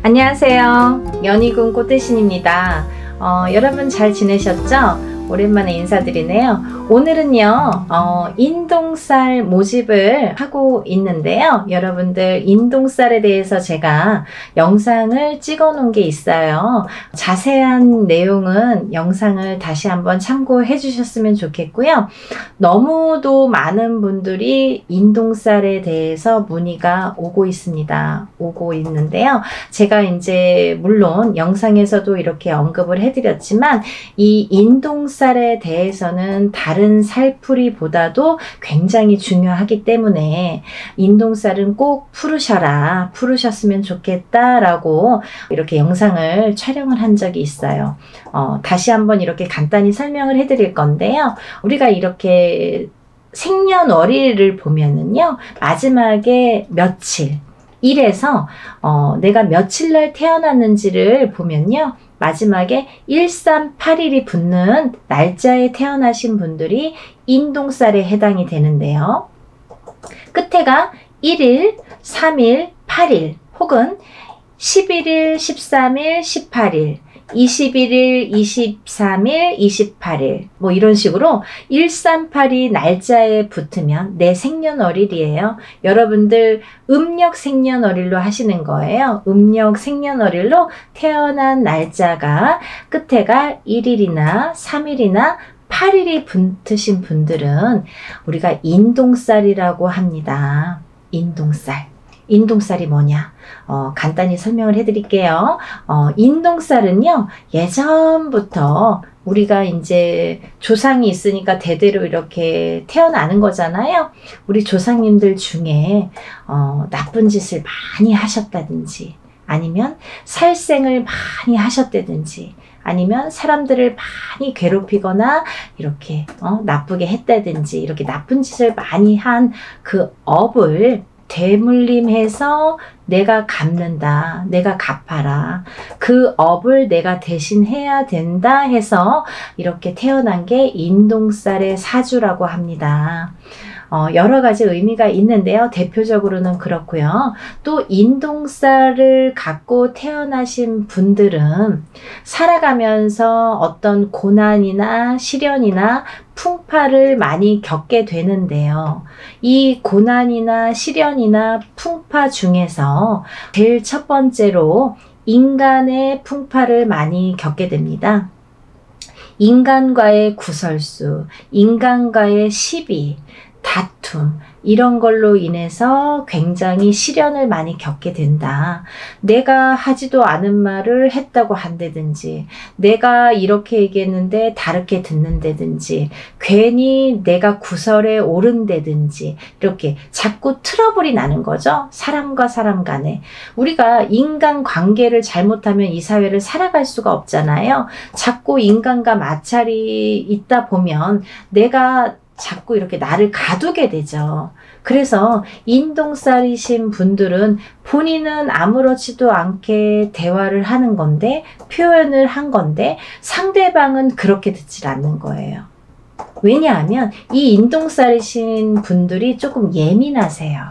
안녕하세요. 연희군 꽃대신입니다. 여러분 잘 지내셨죠? 오랜만에 인사드리네요. 오늘은요 인동쌀 모집을 하고 있는데요. 여러분들 인동쌀에 대해서 제가 영상을 찍어 놓은 게 있어요. 자세한 내용은 영상을 다시 한번 참고해 주셨으면 좋겠고요. 너무도 많은 분들이 인동쌀에 대해서 문의가 오고 있는데요. 제가 이제 물론 영상에서도 이렇게 언급을 해드렸지만 이 인동쌀에 대해서는 다른 살풀이보다도 굉장히 중요하기 때문에 인동쌀은 꼭 풀으셨으면 좋겠다라고 이렇게 영상을 촬영을 한 적이 있어요. 다시 한번 이렇게 간단히 설명을 해드릴 건데요. 우리가 이렇게 생년월일을 보면은요, 마지막에 며칠, 일에서 내가 며칠 날 태어났는지를 보면요, 마지막에 1381이 붙는 날짜에 태어나신 분들이 인동쌀에 해당이 되는데요. 끝에가 1일, 3일, 8일 혹은 11일, 13일, 18일, 21일, 23일, 28일 뭐 이런 식으로 1382 날짜에 붙으면 내 생년월일이에요. 여러분들 음력 생년월일로 하시는 거예요. 음력 생년월일로 태어난 날짜가 끝에가 1일이나 3일이나 8일이 붙으신 분들은 우리가 인동쌀이라고 합니다. 인동쌀이 뭐냐? 간단히 설명을 해드릴게요. 인동쌀은요, 예전부터 우리가 이제 조상이 있으니까 대대로 이렇게 태어나는 거잖아요. 우리 조상님들 중에 나쁜 짓을 많이 하셨다든지, 아니면 살생을 많이 하셨다든지, 아니면 사람들을 많이 괴롭히거나 이렇게 나쁘게 했다든지, 이렇게 나쁜 짓을 많이 한 그 업을 대물림해서 내가 갚는다, 내가 갚아라, 그 업을 내가 대신해야 된다 해서 이렇게 태어난 게 인동쌀의 사주라고 합니다. 여러 가지 의미가 있는데요. 대표적으로는 그렇고요. 또 인동쌀을 갖고 태어나신 분들은 살아가면서 어떤 고난이나 시련이나 풍파를 많이 겪게 되는데요. 이 고난이나 시련이나 풍파 중에서 제일 첫 번째로 인간의 풍파를 많이 겪게 됩니다. 인간과의 구설수, 인간과의 시비, 다툼, 이런 걸로 인해서 굉장히 시련을 많이 겪게 된다. 내가 하지도 않은 말을 했다고 한다든지, 내가 이렇게 얘기했는데 다르게 듣는다든지, 괜히 내가 구설에 오른다든지, 이렇게 자꾸 트러블이 나는 거죠. 사람과 사람 간에. 우리가 인간 관계를 잘못하면 이 사회를 살아갈 수가 없잖아요. 자꾸 인간과 마찰이 있다 보면 내가 자꾸 이렇게 나를 가두게 되죠. 그래서 인동쌀이신 분들은 본인은 아무렇지도 않게 대화를 하는 건데, 표현을 한 건데, 상대방은 그렇게 듣질 않는 거예요. 왜냐하면 이 인동쌀이신 분들이 조금 예민하세요.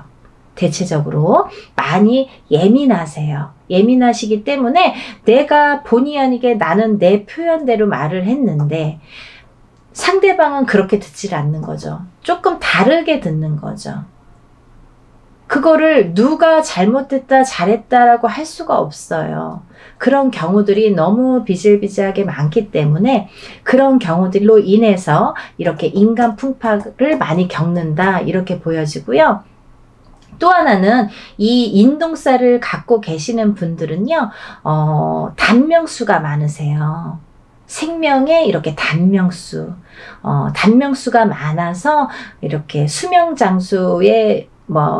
대체적으로 많이 예민하세요. 예민하시기 때문에 내가 본의 아니게 나는 내 표현대로 말을 했는데 상대방은 그렇게 듣질 않는 거죠. 조금 다르게 듣는 거죠. 그거를 누가 잘못했다 잘했다라고 할 수가 없어요. 그런 경우들이 너무 비일비재하게 많기 때문에 그런 경우들로 인해서 이렇게 인간 풍파를 많이 겪는다, 이렇게 보여지고요. 또 하나는 이 인동쌀을 갖고 계시는 분들은요, 단명수가 많으세요. 생명에 이렇게 단명수가 많아서 이렇게 수명장수에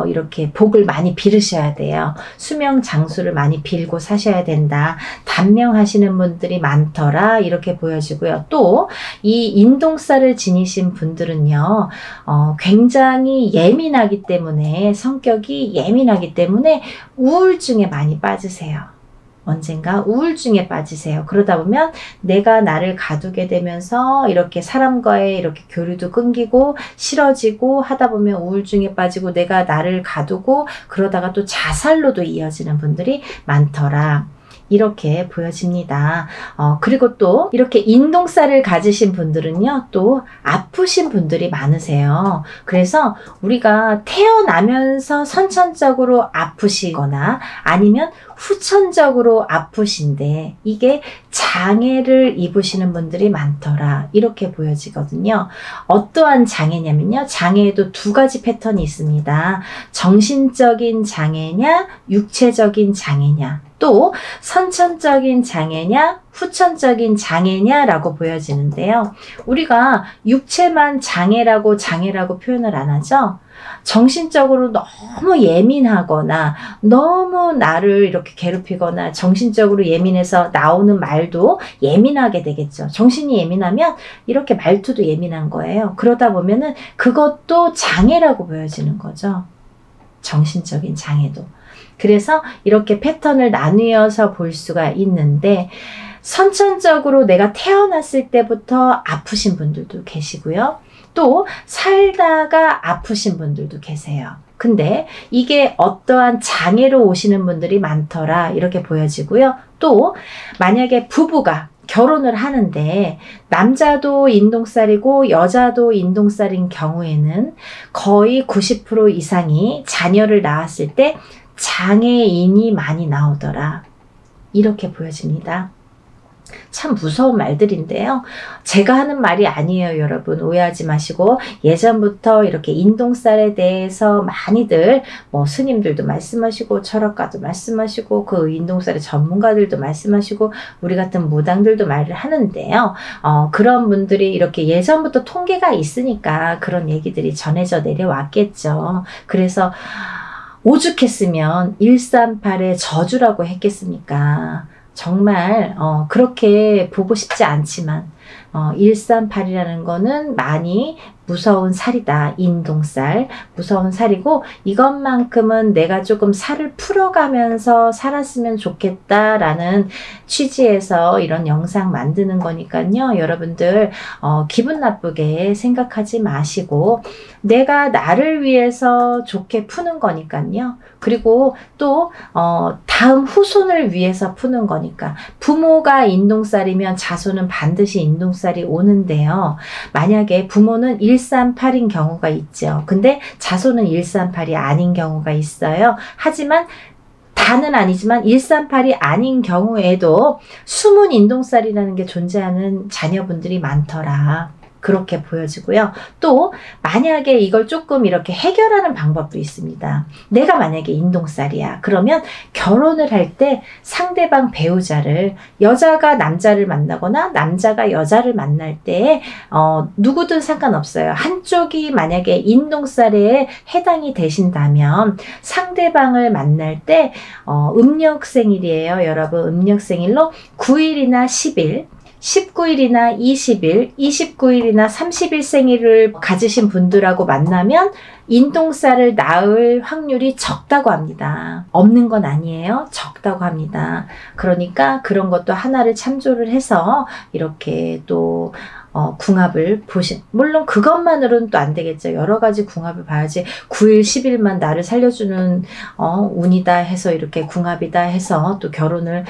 이렇게 복을 많이 빌으셔야 돼요. 수명장수를 많이 빌고 사셔야 된다. 단명하시는 분들이 많더라, 이렇게 보여지고요. 또 이 인동쌀을 지니신 분들은요, 굉장히 예민하기 때문에, 성격이 예민하기 때문에 우울증에 많이 빠지세요. 언젠가 우울증에 빠지세요. 그러다 보면 내가 나를 가두게 되면서 이렇게 사람과의 이렇게 교류도 끊기고 싫어지고 하다 보면 우울증에 빠지고 내가 나를 가두고 그러다가 또 자살로도 이어지는 분들이 많더라. 이렇게 보여집니다. 그리고 또 이렇게 인동살을 가지신 분들은요, 또 아프신 분들이 많으세요. 그래서 우리가 태어나면서 선천적으로 아프시거나 아니면 후천적으로 아프신데 이게 장애를 입으시는 분들이 많더라. 이렇게 보여지거든요. 어떠한 장애냐면요. 장애에도 두 가지 패턴이 있습니다. 정신적인 장애냐, 육체적인 장애냐. 또 선천적인 장애냐 후천적인 장애냐라고 보여지는데요. 우리가 육체만 장애라고 표현을 안 하죠. 정신적으로 너무 예민하거나 너무 나를 이렇게 괴롭히거나 정신적으로 예민해서 나오는 말도 예민하게 되겠죠. 정신이 예민하면 이렇게 말투도 예민한 거예요. 그러다 보면은 그것도 장애라고 보여지는 거죠. 정신적인 장애도. 그래서 이렇게 패턴을 나누어서 볼 수가 있는데 선천적으로 내가 태어났을 때부터 아프신 분들도 계시고요. 또 살다가 아프신 분들도 계세요. 근데 이게 어떠한 장애로 오시는 분들이 많더라 이렇게 보여지고요. 또 만약에 부부가 결혼을 하는데 남자도 인동살이고 여자도 인동살인 경우에는 거의 90% 이상이 자녀를 낳았을 때 장애인이 많이 나오더라. 이렇게 보여집니다. 참 무서운 말들인데요. 제가 하는 말이 아니에요, 여러분. 오해하지 마시고 예전부터 이렇게 인동살에 대해서 많이들 스님들도 말씀하시고 철학가도 말씀하시고 그 인동살의 전문가들도 말씀하시고 우리 같은 무당들도 말을 하는데요. 그런 분들이 이렇게 예전부터 통계가 있으니까 그런 얘기들이 전해져 내려왔겠죠. 그래서 오죽했으면 138의 저주라고 했겠습니까? 정말 그렇게 보고 싶지 않지만 138이라는 거는 많이 무서운 살이다. 인동살. 무서운 살이고 이것만큼은 내가 조금 살을 풀어가면서 살았으면 좋겠다라는 취지에서 이런 영상 만드는 거니까요. 여러분들 기분 나쁘게 생각하지 마시고 내가 나를 위해서 좋게 푸는 거니까요. 그리고 또 다음 후손을 위해서 푸는 거니까 부모가 인동살이면 자손은 반드시 인동살이 오는데요. 만약에 부모는 138인 경우가 있죠. 근데 자손은 138이 아닌 경우가 있어요. 하지만 다는 아니지만 138이 아닌 경우에도 숨은 인동살이라는 게 존재하는 자녀분들이 많더라. 그렇게 보여지고요. 또 만약에 이걸 조금 이렇게 해결하는 방법도 있습니다. 내가 만약에 인동살이야. 그러면 결혼을 할 때 상대방 배우자를 여자가 남자를 만나거나 남자가 여자를 만날 때 누구든 상관없어요. 한쪽이 만약에 인동살에 해당이 되신다면 상대방을 만날 때 음력생일이에요. 여러분 음력생일로 9일이나 10일 19일이나 20일, 29일이나 30일 생일을 가지신 분들하고 만나면 인동살을 낳을 확률이 적다고 합니다. 없는 건 아니에요. 적다고 합니다. 그러니까 그런 것도 하나를 참조를 해서 이렇게 또 궁합을 물론 그것만으로는 또 안 되겠죠. 여러 가지 궁합을 봐야지 9일, 10일만 나를 살려주는 운이다 해서 이렇게 궁합이다 해서 또 결혼을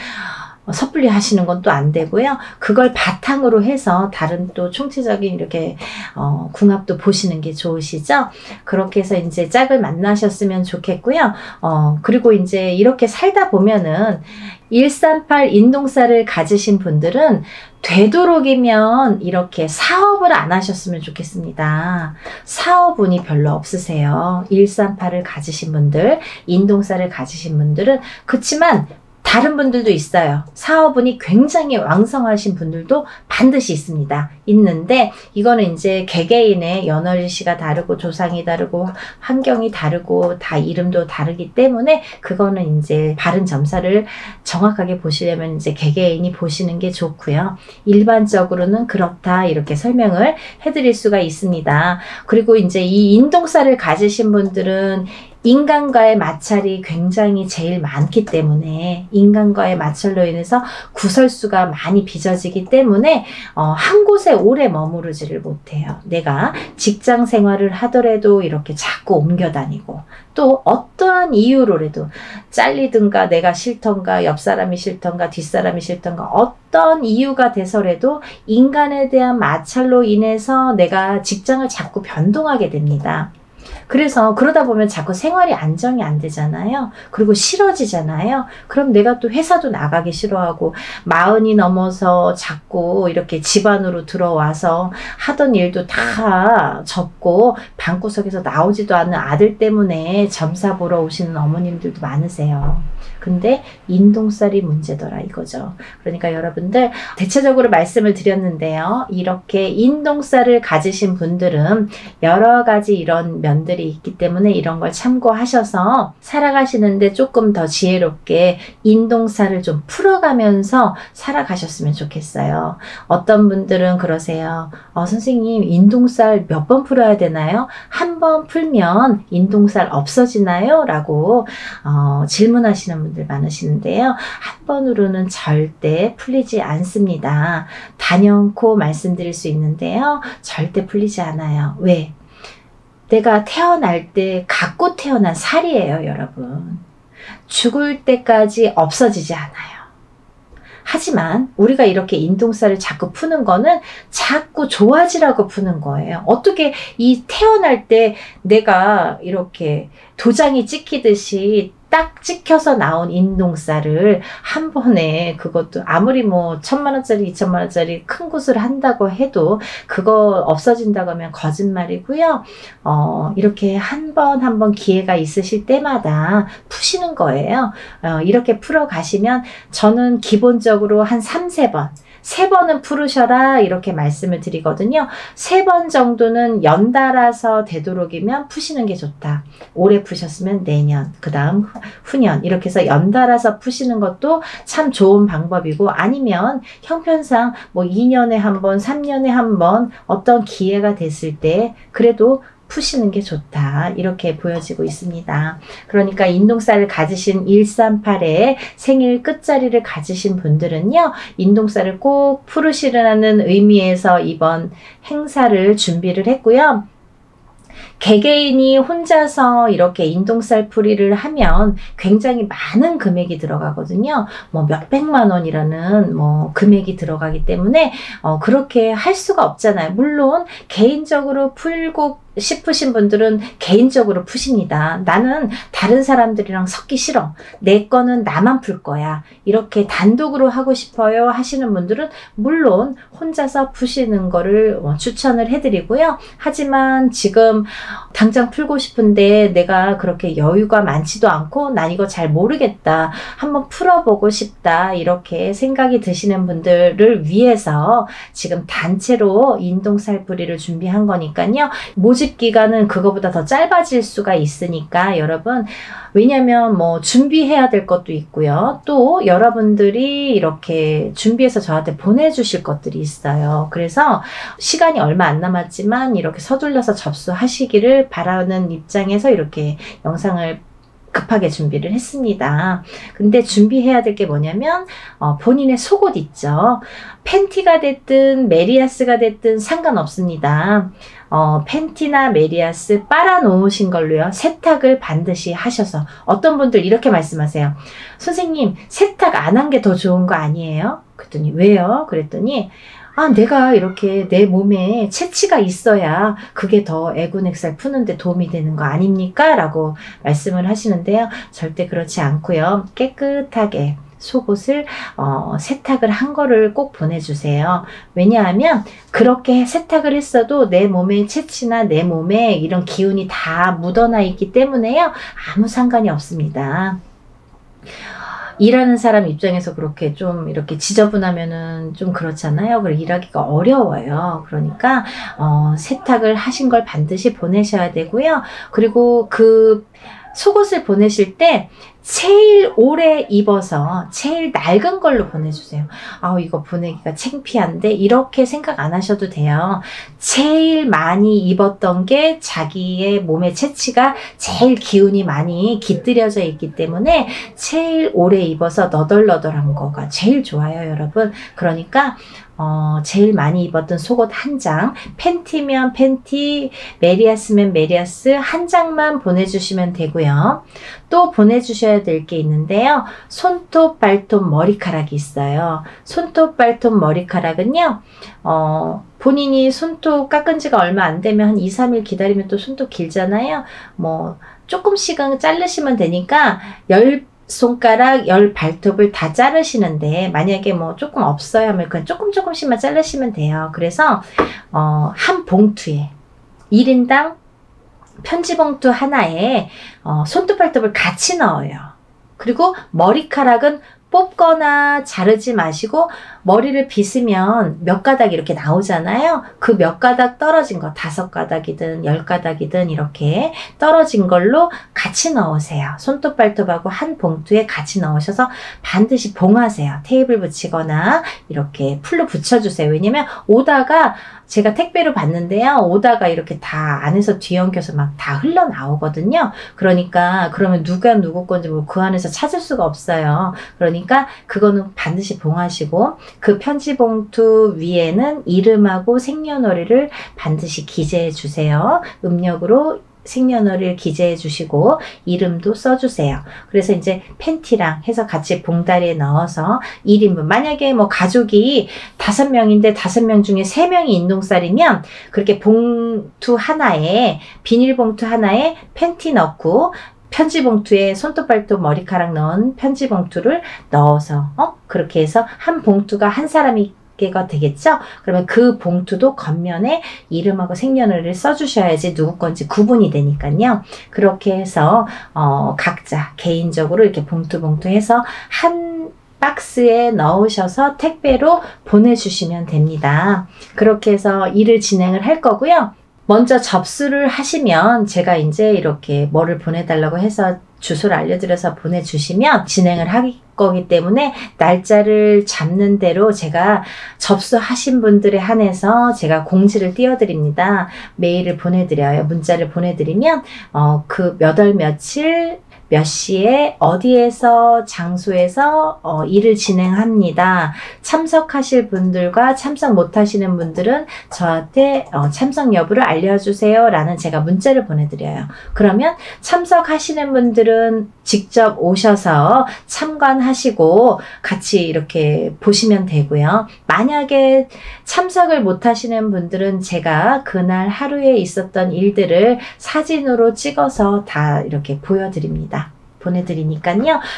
섣불리 하시는 건 또 안 되고요. 그걸 바탕으로 해서 다른 또 총체적인 이렇게 궁합도 보시는 게 좋으시죠. 그렇게 해서 이제 짝을 만나셨으면 좋겠고요. 그리고 이제 이렇게 살다 보면은 138 인동살을 가지신 분들은 되도록이면 이렇게 사업을 안 하셨으면 좋겠습니다. 사업운이 별로 없으세요. 138을 가지신 분들, 인동살을 가지신 분들은 그렇지만 다른 분들도 있어요. 사업운이 굉장히 왕성하신 분들도 반드시 있습니다. 있는데 이거는 이제 개개인의 연월일시가 다르고 조상이 다르고 환경이 다르고 다 이름도 다르기 때문에 그거는 이제 바른 점사를 정확하게 보시려면 이제 개개인이 보시는 게 좋고요. 일반적으로는 그렇다 이렇게 설명을 해드릴 수가 있습니다. 그리고 이제 이 인동살을 가지신 분들은 인간과의 마찰이 굉장히 제일 많기 때문에 인간과의 마찰로 인해서 구설수가 많이 빚어지기 때문에 한 곳에 오래 머무르지를 못해요. 내가 직장 생활을 하더라도 이렇게 자꾸 옮겨 다니고 또 어떠한 이유로라도 잘리든가 내가 싫던가 옆 사람이 싫던가 뒷사람이 싫던가 어떤 이유가 돼서라도 인간에 대한 마찰로 인해서 내가 직장을 자꾸 변동하게 됩니다. 그래서 그러다 보면 자꾸 생활이 안정이 안 되잖아요. 그리고 싫어지잖아요. 그럼 내가 또 회사도 나가기 싫어하고 40이 넘어서 자꾸 이렇게 집 안으로 들어와서 하던 일도 다 접고 방구석에서 나오지도 않는 아들 때문에 점사 보러 오시는 어머님들도 많으세요. 근데 인동살이 문제더라 이거죠. 그러니까 여러분들 대체적으로 말씀을 드렸는데요. 이렇게 인동살을 가지신 분들은 여러 가지 이런 면들이 있기 때문에 이런 걸 참고하셔서 살아가시는데 조금 더 지혜롭게 인동살을 좀 풀어가면서 살아가셨으면 좋겠어요. 어떤 분들은 그러세요. 선생님 인동살 몇 번 풀어야 되나요? 한 번 풀면 인동살 없어지나요? 라고 질문하시는 분들 많으시는데요. 한 번으로는 절대 풀리지 않습니다. 단연코 말씀드릴 수 있는데요. 절대 풀리지 않아요. 왜? 내가 태어날 때 갖고 태어난 살이에요, 여러분. 죽을 때까지 없어지지 않아요. 하지만 우리가 이렇게 인동살을 자꾸 푸는 거는 자꾸 좋아지라고 푸는 거예요. 어떻게 이 태어날 때 내가 이렇게 도장이 찍히듯이 딱 찍혀서 나온 인동살을 한 번에 그것도 아무리 뭐 1,000만원짜리 2,000만원짜리 큰 곳을 한다고 해도 그거 없어진다고 하면 거짓말이고요. 이렇게 한 번 기회가 있으실 때마다 푸시는 거예요. 이렇게 풀어 가시면 저는 기본적으로 한 3-4번 3번은 풀으셔라 이렇게 말씀을 드리거든요. 3번 정도는 연달아서 되도록이면 푸시는 게 좋다. 올해 푸셨으면 내년, 그 다음 후년 이렇게 해서 연달아서 푸시는 것도 참 좋은 방법이고 아니면 형편상 뭐 2년에 한 번, 3년에 한 번 어떤 기회가 됐을 때 그래도 푸시는 게 좋다. 이렇게 보여지고 있습니다. 그러니까 인동살을 가지신 138의 생일 끝자리를 가지신 분들은요. 인동살을 꼭 풀으시라는 의미에서 이번 행사를 준비를 했고요. 개개인이 혼자서 이렇게 인동살 풀이를 하면 굉장히 많은 금액이 들어가거든요. 뭐 몇백만 원이라는 뭐 금액이 들어가기 때문에 그렇게 할 수가 없잖아요. 물론 개인적으로 풀고 싶으신 분들은 개인적으로 푸십니다. 나는 다른 사람들이랑 섞기 싫어. 내 거는 나만 풀 거야. 이렇게 단독으로 하고 싶어요 하시는 분들은 물론 혼자서 푸시는 거를 추천을 해드리고요. 하지만 지금 당장 풀고 싶은데 내가 그렇게 여유가 많지도 않고 난 이거 잘 모르겠다. 한번 풀어보고 싶다. 이렇게 생각이 드시는 분들을 위해서 지금 단체로 인동살풀이를 준비한 거니까요. 모집 기간은 그거보다 더 짧아질 수가 있으니까 여러분 왜냐면 뭐 준비해야 될 것도 있고요. 또 여러분들이 이렇게 준비해서 저한테 보내주실 것들이 있어요. 그래서 시간이 얼마 안 남았지만 이렇게 서둘러서 접수하시기를 바라는 입장에서 이렇게 영상을 급하게 준비를 했습니다. 근데 준비해야 될 게 뭐냐면 본인의 속옷 있죠. 팬티가 됐든 메리아스가 됐든 상관없습니다. 팬티나 메리아스 빨아 놓으신 걸로요. 세탁을 반드시 하셔서 어떤 분들 이렇게 말씀하세요. 선생님 세탁 안 한 게 더 좋은 거 아니에요? 그랬더니 왜요? 그랬더니 내가 이렇게 내 몸에 채취가 있어야 그게 더 애군액살 푸는데 도움이 되는 거 아닙니까? 라고 말씀을 하시는데요. 절대 그렇지 않고요. 깨끗하게 속옷을 세탁을 한 거를 꼭 보내주세요. 왜냐하면 그렇게 세탁을 했어도 내 몸의 채취나 내 몸에 이런 기운이 다 묻어나 있기 때문에요. 아무 상관이 없습니다. 일하는 사람 입장에서 그렇게 좀 이렇게 지저분하면은 좀 그렇잖아요. 그리고 일하기가 어려워요. 그러니까 세탁을 하신 걸 반드시 보내셔야 되고요. 그리고 그 속옷을 보내실 때 제일 오래 입어서 제일 낡은 걸로 보내주세요. 이거 보내기가 창피한데 이렇게 생각 안 하셔도 돼요. 제일 많이 입었던 게 자기의 몸의 체취가 제일 기운이 많이 깃들여져 있기 때문에 제일 오래 입어서 너덜너덜한 거가 제일 좋아요, 여러분. 그러니까 제일 많이 입었던 속옷 한 장, 팬티면 팬티, 메리아스면 메리아스 한 장만 보내주시면 되고요. 또 보내주셔야 될 게 있는데요. 손톱, 발톱, 머리카락이 있어요. 손톱, 발톱, 머리카락은요. 본인이 손톱 깎은 지가 얼마 안 되면 한 2, 3일 기다리면 또 손톱 길잖아요. 조금씩은 자르시면 되니까 10손가락 10발톱을 다 자르시는데, 만약에 조금 없어요 하면 그냥 조금씩만 자르시면 돼요. 그래서 한 봉투에 1인당 편지봉투 하나에 손톱 발톱을 같이 넣어요. 그리고 머리카락은 뽑거나 자르지 마시고 머리를 빗으면 몇 가닥 이렇게 나오잖아요. 그 몇 가닥 떨어진 거 5가닥이든 10가닥이든 이렇게 떨어진 걸로 같이 넣으세요. 손톱 발톱하고 한 봉투에 같이 넣으셔서 반드시 봉하세요. 테이블 붙이거나 이렇게 풀로 붙여주세요. 왜냐면 오다가 제가 택배로 받는데요. 오다가 이렇게 다 안에서 뒤엉켜서 막 다 흘러나오거든요. 그러니까 그러면 누가 누구 건지 그 안에서 찾을 수가 없어요. 그러니까 그거는 반드시 봉하시고 그 편지 봉투 위에는 이름하고 생년월일을 반드시 기재해 주세요. 음력으로 생년월일 기재해 주시고 이름도 써주세요. 그래서 이제 팬티랑 해서 같이 봉다리에 넣어서 1인분, 만약에 가족이 5명인데 5명 중에 3명이 인동살이면 그렇게 봉투 하나에, 비닐봉투 하나에 팬티 넣고 편지 봉투에 손톱, 발톱, 머리카락 넣은 편지 봉투를 넣어서 그렇게 해서 한 봉투가 한 사람이 개가 되겠죠? 그러면 그 봉투도 겉면에 이름하고 생년월일을 써주셔야지 누구 건지 구분이 되니까요. 그렇게 해서 각자 개인적으로 이렇게 봉투 해서 한 박스에 넣으셔서 택배로 보내주시면 됩니다. 그렇게 해서 일을 진행을 할 거고요. 먼저 접수를 하시면 제가 이제 이렇게 뭐를 보내달라고 해서 주소를 알려드려서 보내주시면 진행을 할 거기 때문에 날짜를 잡는 대로 제가 접수하신 분들에 한해서 제가 공지를 띄워드립니다. 메일을 보내드려요. 문자를 보내드리면 그 몇 월 며칠 몇 시에 어디에서 장소에서 일을 진행합니다. 참석하실 분들과 참석 못하시는 분들은 저한테 참석 여부를 알려주세요 라는 제가 문자를 보내드려요. 그러면 참석하시는 분들은 직접 오셔서 참관하시고 같이 이렇게 보시면 되고요. 만약에 참석을 못하시는 분들은 제가 그날 하루에 있었던 일들을 사진으로 찍어서 다 이렇게 보내드리니까요.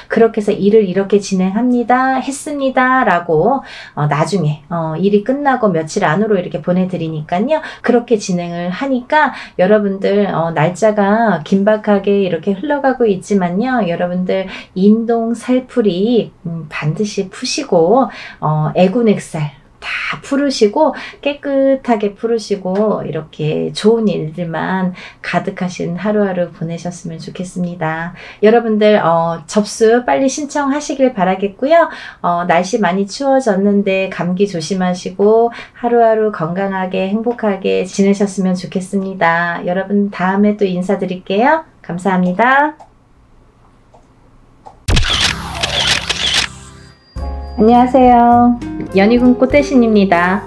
그렇게 해서 일을 이렇게 진행합니다. 했습니다. 라고 나중에 일이 끝나고 며칠 안으로 이렇게 보내드리니까요. 그렇게 진행을 하니까 여러분들 날짜가 긴박하게 이렇게 흘러가고 있지만요. 여러분들 인동 살풀이 반드시 푸시고 애군액살 다 풀으시고 깨끗하게 풀으시고 이렇게 좋은 일들만 가득하신 하루하루 보내셨으면 좋겠습니다. 여러분들 접수 빨리 신청하시길 바라겠고요. 날씨 많이 추워졌는데 감기 조심하시고 하루하루 건강하게 행복하게 지내셨으면 좋겠습니다. 여러분 다음에 또 인사드릴게요. 감사합니다. 안녕하세요. 연희군 꽃대신입니다.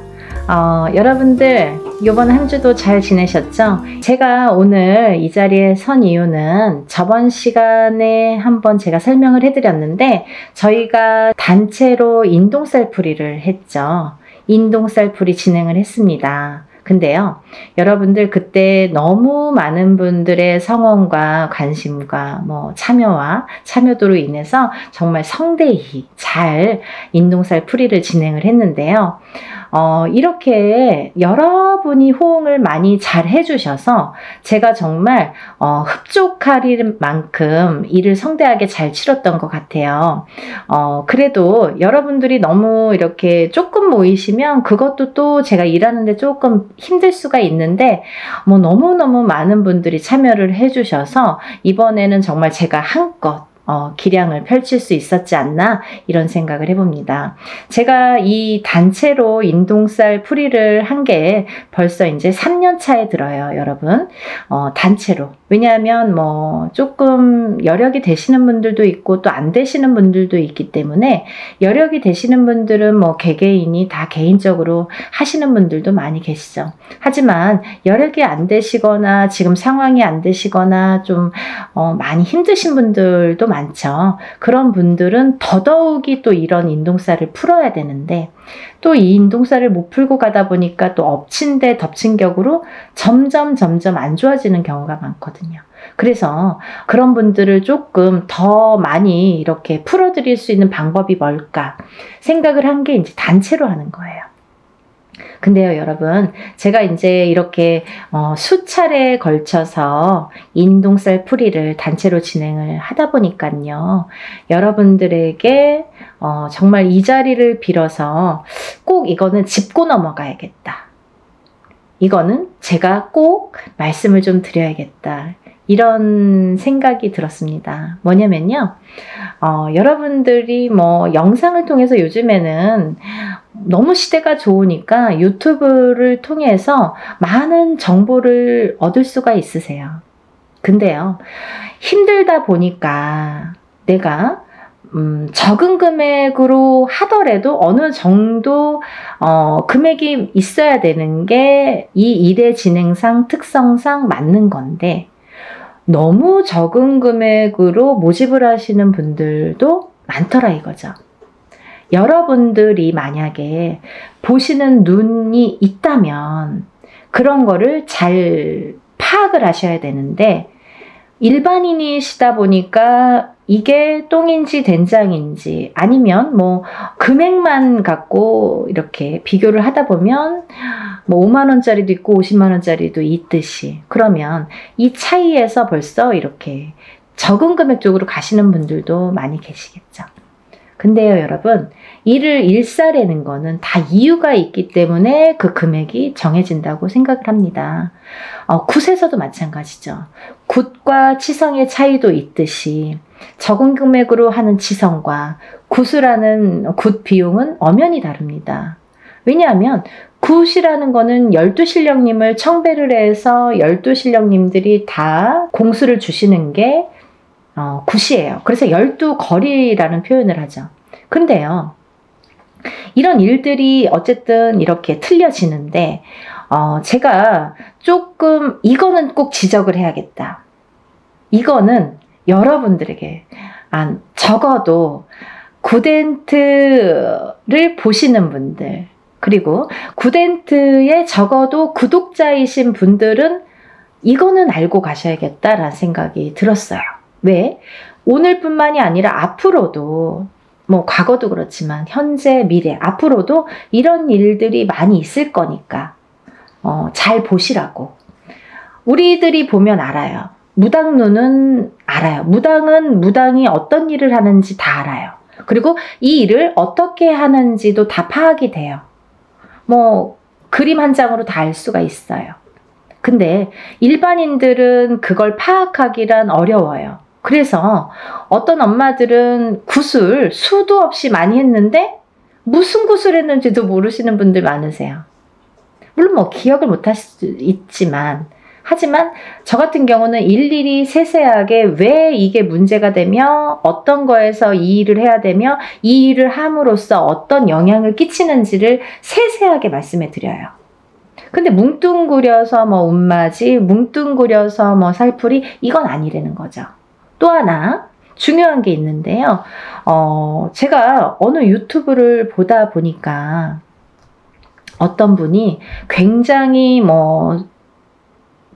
여러분들 이번 한 주도 잘 지내셨죠? 제가 오늘 이 자리에 선 이유는 저번 시간에 한번 제가 설명을 해드렸는데 저희가 단체로 인동살풀이를 했죠. 인동살풀이 진행을 했습니다. 근데요, 여러분들 그때 너무 많은 분들의 성원과 관심과 참여도로 인해서 정말 성대히 잘 인동살풀이를 진행을 했는데요. 이렇게 여러분이 호응을 많이 잘 해주셔서 제가 정말 흡족할 만큼 일을 성대하게 잘 치렀던 것 같아요. 그래도 여러분들이 너무 이렇게 조금 모이시면 그것도 또 제가 일하는데 조금 힘들 수가 있는데 뭐 너무너무 많은 분들이 참여를 해주셔서 이번에는 정말 제가 한껏 기량을 펼칠 수 있었지 않나 이런 생각을 해봅니다. 제가 이 단체로 인동쌀 풀이를 한 게 벌써 이제 3년 차에 들어요, 여러분. 단체로. 왜냐하면 뭐 조금 여력이 되시는 분들도 있고 또 안 되시는 분들도 있기 때문에 여력이 되시는 분들은 뭐 개개인이 다 개인적으로 하시는 분들도 많이 계시죠. 하지만 여력이 안 되시거나 지금 상황이 안 되시거나 좀 많이 힘드신 분들도 많죠. 그런 분들은 더더욱이 또 이런 인동살을 풀어야 되는데 또 이 인동살을 못 풀고 가다 보니까 또 엎친 데 덮친 격으로 점점 안 좋아지는 경우가 많거든요. 그래서 그런 분들을 조금 더 많이 이렇게 풀어드릴 수 있는 방법이 뭘까 생각을 한 게 이제 단체로 하는 거예요. 근데요, 여러분, 제가 이제 이렇게 수차례에 걸쳐서 인동쌀 풀이를 단체로 진행을 하다 보니까요, 여러분들에게 정말 이 자리를 빌어서 꼭 이거는 짚고 넘어가야겠다. 이거는 제가 꼭 말씀을 좀 드려야겠다. 이런 생각이 들었습니다. 뭐냐면요, 여러분들이 뭐 영상을 통해서 요즘에는 너무 시대가 좋으니까 유튜브를 통해서 많은 정보를 얻을 수가 있으세요. 근데요, 힘들다 보니까 내가 적은 금액으로 하더라도 어느 정도 금액이 있어야 되는 게 이 일의 진행상 특성상 맞는 건데 너무 적은 금액으로 모집을 하시는 분들도 많더라 이거죠. 여러분들이 만약에 보시는 눈이 있다면 그런 거를 잘 파악을 하셔야 되는데 일반인이시다 보니까 이게 똥인지 된장인지 아니면 뭐 금액만 갖고 이렇게 비교를 하다 보면 뭐 5만 원짜리도 있고 50만 원짜리도 있듯이 그러면 이 차이에서 벌써 이렇게 적은 금액 쪽으로 가시는 분들도 많이 계시겠죠. 근데요, 여러분, 일을 일사라는 거는 다 이유가 있기 때문에 그 금액이 정해진다고 생각을 합니다. 굿에서도 마찬가지죠. 굿과 치성의 차이도 있듯이 적은 금액으로 하는 치성과 굿을 하는 굿 비용은 엄연히 다릅니다. 왜냐하면 굿이라는 거는 12신령님을 청배를 해서 12신령님들이 다 공수를 주시는 게 굿이에요. 그래서 12거리라는 표현을 하죠. 근데요, 이런 일들이 어쨌든 이렇게 틀려지는데 제가 조금 이거는 꼭 지적을 해야겠다. 이거는 여러분들에게 적어도 굿엔트를 보시는 분들 그리고 굿엔트에 적어도 구독자이신 분들은 이거는 알고 가셔야겠다라는 생각이 들었어요. 왜? 오늘뿐만이 아니라 앞으로도 뭐 과거도 그렇지만 현재, 미래, 앞으로도 이런 일들이 많이 있을 거니까 잘 보시라고. 우리들이 보면 알아요. 무당눈은 알아요. 무당은 무당이 어떤 일을 하는지 다 알아요. 그리고 이 일을 어떻게 하는지도 다 파악이 돼요. 뭐 그림 한 장으로 다 알 수가 있어요. 근데 일반인들은 그걸 파악하기란 어려워요. 그래서 어떤 엄마들은 굿을 수도 없이 많이 했는데 무슨 굿을 했는지도 모르시는 분들 많으세요. 물론 뭐 기억을 못 하실 수 있지만 하지만 저 같은 경우는 일일이 세세하게 왜 이게 문제가 되며 어떤 거에서 이 일을 해야 되며 이 일을 함으로써 어떤 영향을 끼치는지를 세세하게 말씀해 드려요. 근데 뭉뚱그려서 뭐 운맞이, 뭉뚱그려서 뭐 살풀이 이건 아니라는 거죠. 또 하나 중요한 게 있는데요. 제가 어느 유튜브를 보다 보니까 어떤 분이 굉장히 뭐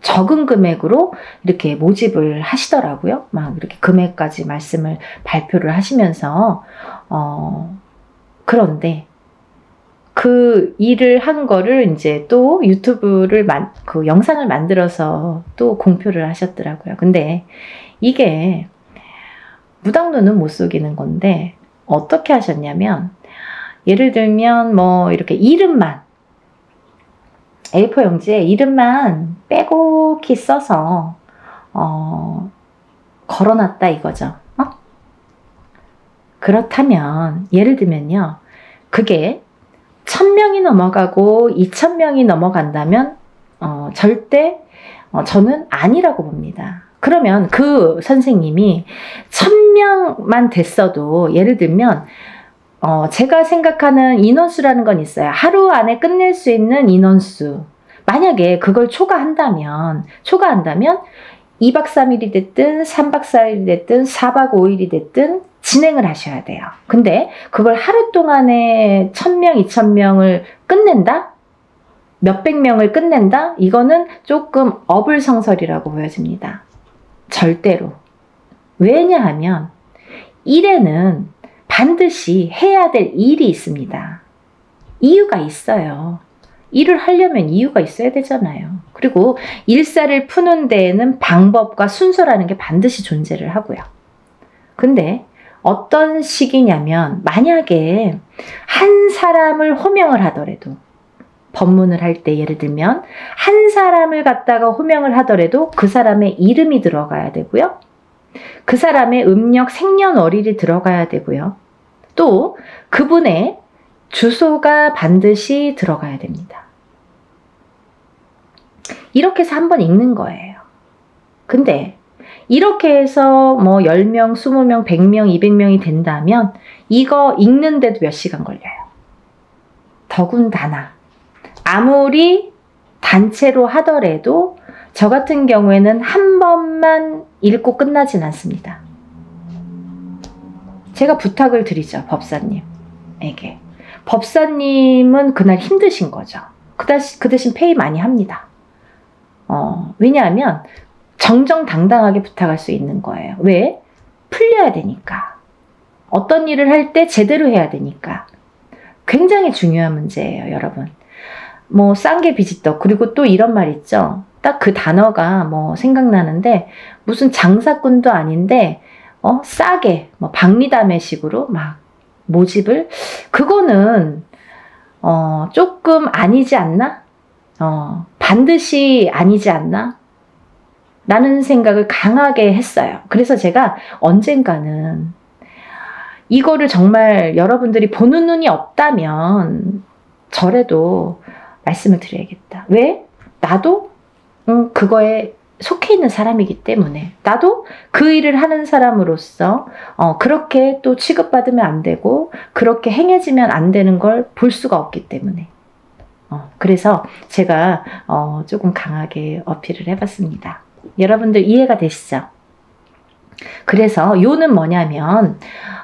적은 금액으로 이렇게 모집을 하시더라고요. 막 이렇게 금액까지 말씀을 발표를 하시면서 그런데 그 그 일을 한 거를 이제 또 유튜브를 그 영상을 만들어서 또 공표를 하셨더라고요. 근데 이게 무당론은 못 속이는 건데 어떻게 하셨냐면, 예를 들면 뭐 이렇게 이름만, A4 용지에 이름만 빼곡히 써서 걸어놨다 이거죠. 그렇다면 예를 들면요, 그게 1000명이 넘어가고 2000명이 넘어간다면 절대 저는 아니라고 봅니다. 그러면 그 선생님이 1000명만 됐어도, 예를 들면 제가 생각하는 인원수라는 건 있어요. 하루 안에 끝낼 수 있는 인원수. 만약에 그걸 초과한다면 2박 3일이 됐든 3박 4일이 됐든 4박 5일이 됐든 진행을 하셔야 돼요. 근데 그걸 하루 동안에 1000명, 2000명을 끝낸다? 몇백 명을 끝낸다? 이거는 조금 어불성설이라고 보여집니다. 절대로. 왜냐하면 일에는 반드시 해야 될 일이 있습니다. 이유가 있어요. 일을 하려면 이유가 있어야 되잖아요. 그리고 일사를 푸는 데에는 방법과 순서라는 게 반드시 존재를 하고요. 근데 어떤 식이냐면, 만약에 한 사람을 호명을 하더라도, 법문을 할 때 예를 들면 한 사람을 갖다가 호명을 하더라도 그 사람의 이름이 들어가야 되고요. 그 사람의 음력 생년월일이 들어가야 되고요. 또 그분의 주소가 반드시 들어가야 됩니다. 이렇게 해서 한번 읽는 거예요. 근데 이렇게 해서 뭐 10명, 20명, 100명, 200명이 된다면 이거 읽는데도 몇 시간 걸려요. 더군다나 아무리 단체로 하더라도 저 같은 경우에는 한 번만 읽고 끝나진 않습니다. 제가 부탁을 드리죠, 법사님에게. 법사님은 그날 힘드신 거죠. 그 대신 페이 많이 합니다. 왜냐하면 정정당당하게 부탁할 수 있는 거예요. 왜? 풀려야 되니까. 어떤 일을 할 때 제대로 해야 되니까. 굉장히 중요한 문제예요, 여러분. 뭐 싼 게 비지떡. 그리고 또 이런 말 있죠. 딱 그 단어가 뭐 생각나는데, 무슨 장사꾼도 아닌데 싸게 뭐 박리담회식으로 막 모집을, 그거는 조금 아니지 않나? 반드시 아니지 않나? 라는 생각을 강하게 했어요. 그래서 제가 언젠가는 이거를 정말 여러분들이 보는 눈이 없다면 저라도 말씀을 드려야겠다. 왜? 나도 그거에 속해 있는 사람이기 때문에, 나도 그 일을 하는 사람으로서 그렇게 또 취급받으면 안 되고 그렇게 행해지면 안 되는 걸 볼 수가 없기 때문에 그래서 제가 조금 강하게 어필을 해봤습니다. 여러분들 이해가 되시죠? 그래서 요는 뭐냐면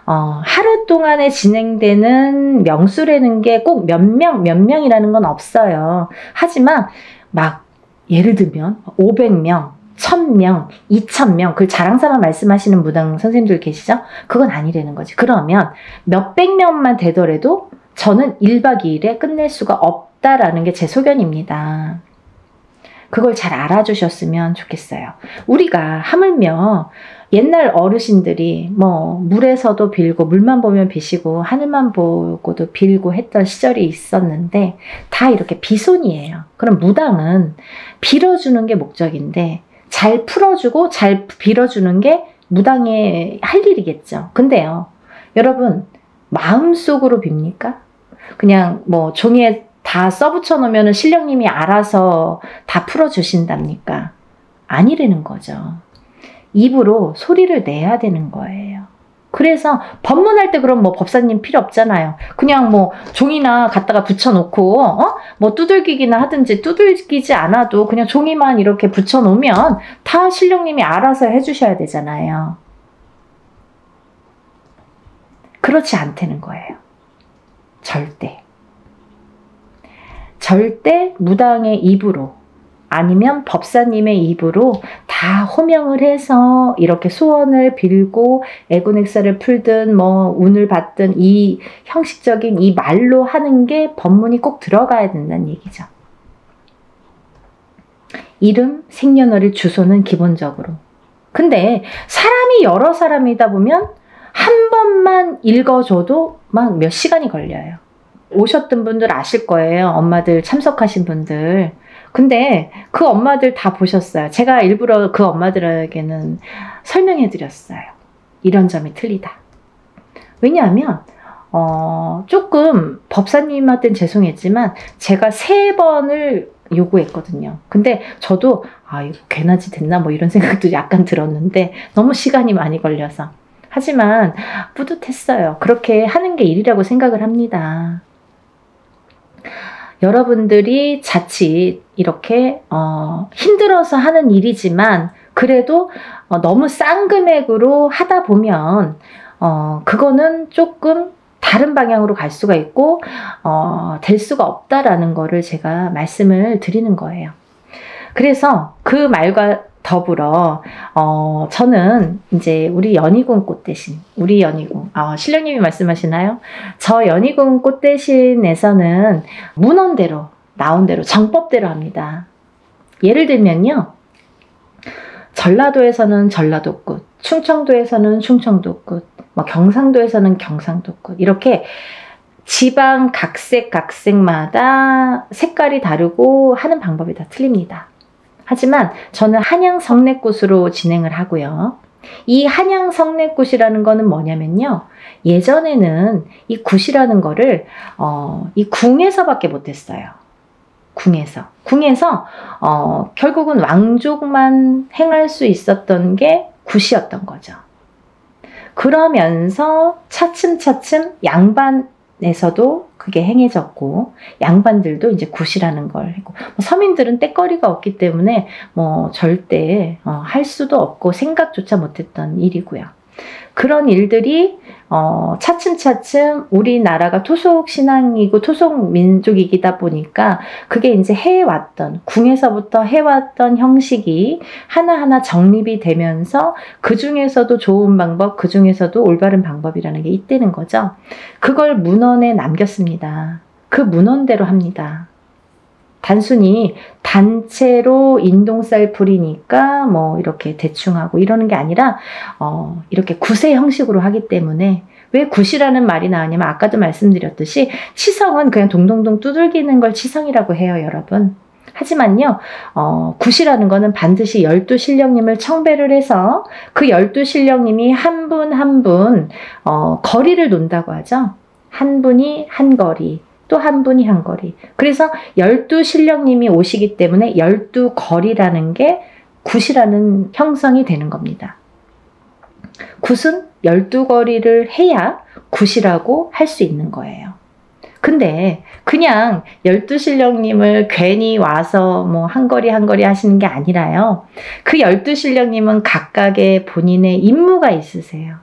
하루 동안에 진행되는 명수라는 게 꼭 몇 명이라는 건 없어요. 하지만 막 예를 들면 500명, 1000명, 2000명, 그걸 자랑삼아 말씀하시는 무당 선생님들 계시죠? 그건 아니라는 거지. 그러면 몇백 명만 되더라도 저는 1박 2일에 끝낼 수가 없다라는 게 제 소견입니다. 그걸 잘 알아주셨으면 좋겠어요. 우리가 하물며 옛날 어르신들이 뭐 물에서도 빌고 물만 보면 비시고 하늘만 보고도 빌고 했던 시절이 있었는데 다 이렇게 비손이에요. 그럼 무당은 빌어주는 게 목적인데 잘 풀어주고 잘 빌어주는 게 무당의 할 일이겠죠. 근데요, 여러분 마음속으로 빕니까? 그냥 뭐 종이에 다 써붙여 놓으면 신령님이 알아서 다 풀어주신답니까? 아니라는 거죠. 입으로 소리를 내야 되는 거예요. 그래서 법문할 때 그럼 뭐 법사님 필요 없잖아요. 그냥 뭐 종이나 갖다가 붙여놓고 뭐 두들기기나 하든지, 두들기지 않아도 그냥 종이만 이렇게 붙여놓으면 다 신령님이 알아서 해주셔야 되잖아요. 그렇지 않다는 거예요. 절대 무당의 입으로 아니면 법사님의 입으로 다 다 호명을 해서 이렇게 소원을 빌고 애군액사를 풀든 뭐 운을 받든 이 형식적인 이 말로 하는 게 법문이 꼭 들어가야 된다는 얘기죠. 이름, 생년월일, 주소는 기본적으로. 근데 사람이 여러 사람이다 보면 한 번만 읽어줘도 막 몇 시간이 걸려요. 오셨던 분들 아실 거예요. 엄마들 참석하신 분들. 근데 그 엄마들 다 보셨어요. 제가 일부러 그 엄마들에게는 설명해 드렸어요. 이런 점이 틀리다. 왜냐하면 조금 법사님한테는 죄송했지만 제가 3번을 요구했거든요. 근데 저도 이거 괜하지 됐나 뭐 이런 생각도 약간 들었는데 너무 시간이 많이 걸려서. 하지만 뿌듯했어요. 그렇게 하는 게 일이라고 생각을 합니다. 여러분들이 자칫 이렇게 힘들어서 하는 일이지만 그래도 너무 싼 금액으로 하다 보면 그거는 조금 다른 방향으로 갈 수가 있고 될 수가 없다라는 거를 제가 말씀을 드리는 거예요. 그래서 그 말과 더불어 저는 이제 우리 연희궁 꽃대신 우리 연희궁 신령님이 말씀하시나요? 저 연희궁 꽃대신에서는 문헌대로 나온 대로 정법대로 합니다. 예를 들면요, 전라도에서는 전라도꽃, 충청도에서는 충청도꽃, 뭐 경상도에서는 경상도꽃, 이렇게 지방 각색마다 색깔이 다르고 하는 방법이 다 틀립니다. 하지만 저는 한양 성례꽃으로 진행을 하고요. 이 한양 성례꽃이라는 거는 뭐냐면요, 예전에는 이 굿이라는 거를 이 궁에서밖에 못했어요. 궁에서 결국은 왕족만 행할 수 있었던 게 굿이었던 거죠. 그러면서 차츰차츰 양반에서도 그게 행해졌고 양반들도 이제 굿이라는 걸 했고, 서민들은 때거리가 없기 때문에 뭐 절대 할 수도 없고 생각조차 못했던 일이고요. 그런 일들이 차츰차츰 우리나라가 토속 신앙이고 토속 민족이다 보니까 그게 이제 해왔던, 궁에서부터 해왔던 형식이 하나하나 정립이 되면서 그 중에서도 좋은 방법, 그 중에서도 올바른 방법이라는 게 있다는 거죠. 그걸 문헌에 남겼습니다. 그 문헌대로 합니다. 단순히 단체로 인동쌀 풀이니까 뭐 이렇게 대충 하고 이러는 게 아니라 이렇게 굿의 형식으로 하기 때문에, 왜 굿이라는 말이 나오냐면 아까도 말씀드렸듯이 치성은 그냥 동동동 두들기는 걸 치성이라고 해요, 여러분. 하지만요, 굿이라는 거는 반드시 12신령님을 청배를 해서 그 12신령님이 한 분 한 분 거리를 논다고 하죠. 한 분이 한 거리, 또 한 분이 한 거리. 그래서 12신령님이 오시기 때문에 12거리라는 게 굿이라는 형성이 되는 겁니다. 굿은 12거리를 해야 굿이라고 할 수 있는 거예요. 근데 그냥 12신령님을 괜히 와서 뭐 한 거리 한 거리 하시는 게 아니라요, 그 12신령님은 각각의 본인의 임무가 있으세요.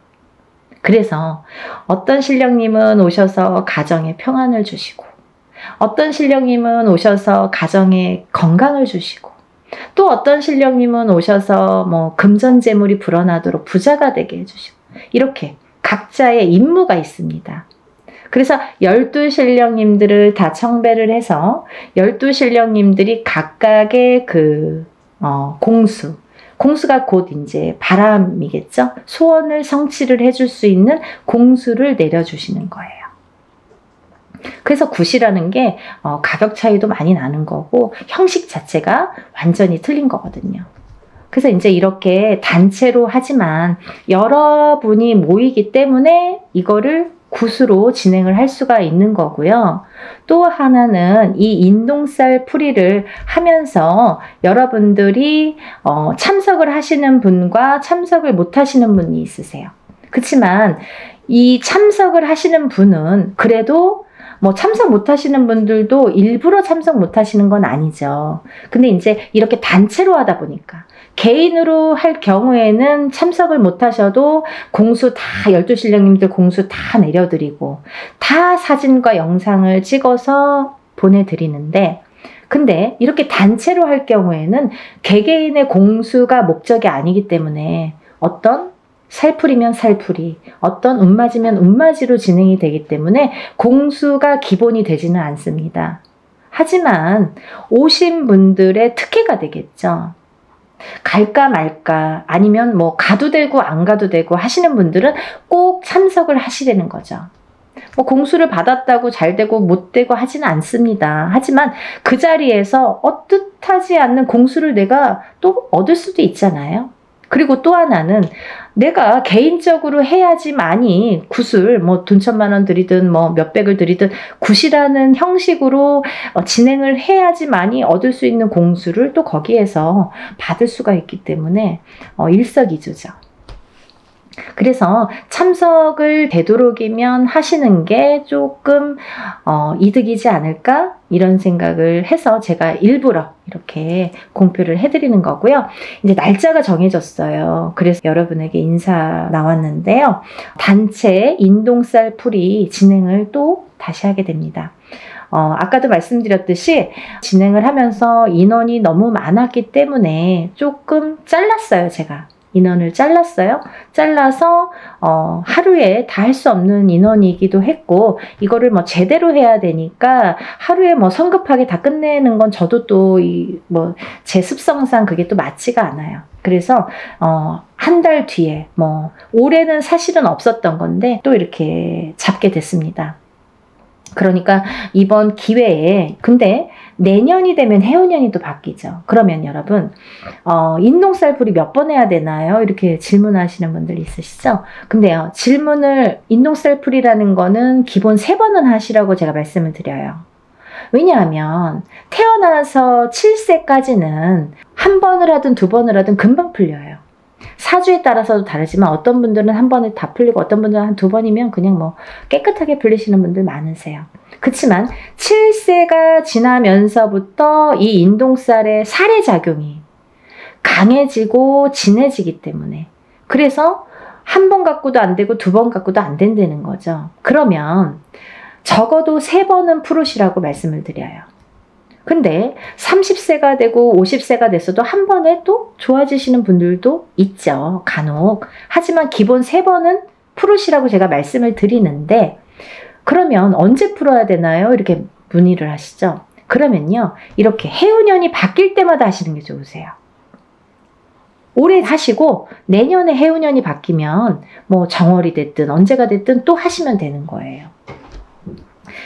그래서 어떤 신령님은 오셔서 가정에 평안을 주시고, 어떤 신령님은 오셔서 가정에 건강을 주시고, 또 어떤 신령님은 오셔서 뭐 금전재물이 불어나도록 부자가 되게 해주시고, 이렇게 각자의 임무가 있습니다. 그래서 12신령님들을 다 청배를 해서 12신령님들이 각각의 그 공수가 곧 이제 바람이겠죠. 소원을 성취를 해줄 수 있는 공수를 내려주시는 거예요. 그래서 굿이라는 게 가격 차이도 많이 나는 거고 형식 자체가 완전히 틀린 거거든요. 그래서 이제 이렇게 단체로 하지만 여러분이 모이기 때문에 이거를 굿으로 진행을 할 수가 있는 거고요. 또 하나는 이 인동쌀 풀이를 하면서 여러분들이 참석을 하시는 분과 참석을 못 하시는 분이 있으세요. 그렇지만 이 참석을 하시는 분은 그래도 뭐 참석 못 하시는 분들도 일부러 참석 못 하시는 건 아니죠. 근데 이제 이렇게 단체로 하다 보니까, 개인으로 할 경우에는 참석을 못 하셔도 공수 다 12신령님들 공수 다 내려드리고 다 사진과 영상을 찍어서 보내드리는데, 근데 이렇게 단체로 할 경우에는 개개인의 공수가 목적이 아니기 때문에 어떤 살풀이면 살풀이, 어떤 운맞이면 운맞이로 진행이 되기 때문에 공수가 기본이 되지는 않습니다. 하지만 오신 분들의 특혜가 되겠죠. 갈까 말까 아니면 뭐 가도 되고 안 가도 되고 하시는 분들은 꼭 참석을 하시려는 거죠. 뭐 공수를 받았다고 잘 되고 못 되고 하지는 않습니다. 하지만 그 자리에서 뜻하지 않는 공수를 내가 또 얻을 수도 있잖아요. 그리고 또 하나는 내가 개인적으로 해야지만이 굿을 뭐 돈 1,000,000원 들이든 뭐 몇백을 들이든 굿이라는 형식으로 진행을 해야지만이 얻을 수 있는 공수를 또 거기에서 받을 수가 있기 때문에 일석이조죠. 그래서 참석을 되도록이면 하시는 게 조금 이득이지 않을까 이런 생각을 해서 제가 일부러 이렇게 공표를 해드리는 거고요. 이제 날짜가 정해졌어요. 그래서 여러분에게 인사 나왔는데요. 단체 인동쌀 풀이 진행을 또 다시 하게 됩니다. 아까도 말씀드렸듯이 진행을 하면서 인원이 너무 많았기 때문에 조금 잘랐어요, 제가. 인원을 잘랐어요. 잘라서 하루에 다 할 수 없는 인원이기도 했고 이거를 뭐 제대로 해야 되니까 하루에 뭐 성급하게 다 끝내는 건 저도 또 뭐 제 습성상 그게 또 맞지가 않아요. 그래서 한 달 뒤에 뭐 올해는 사실은 없었던 건데 또 이렇게 잡게 됐습니다. 그러니까 이번 기회에 근데 내년이 되면 해운년이 또 바뀌죠. 그러면 여러분 인동쌀풀이 몇 번 해야 되나요? 이렇게 질문하시는 분들 있으시죠? 근데요 질문을 인동쌀풀이라는 거는 기본 3번은 하시라고 제가 말씀을 드려요. 왜냐하면 태어나서 7세까지는 한 번을 하든 2번을 하든 금방 풀려요. 사주에 따라서도 다르지만 어떤 분들은 한 번에 다 풀리고 어떤 분들은 한 2번이면 그냥 뭐 깨끗하게 풀리시는 분들 많으세요. 그렇지만 7세가 지나면서부터 이 인동살의 살해작용이 강해지고 진해지기 때문에 그래서 한 번 갖고도 안 되고 2번 갖고도 안 된다는 거죠. 그러면 적어도 3번은 풀으시라고 말씀을 드려요. 근데 30세가 되고 50세가 됐어도 한 번에 또 좋아지시는 분들도 있죠. 간혹. 하지만 기본 3번은 풀으시라고 제가 말씀을 드리는데 그러면 언제 풀어야 되나요? 이렇게 문의를 하시죠. 그러면요. 이렇게 해운년이 바뀔 때마다 하시는 게 좋으세요. 올해 하시고 내년에 해운년이 바뀌면 뭐 정월이 됐든 언제가 됐든 또 하시면 되는 거예요.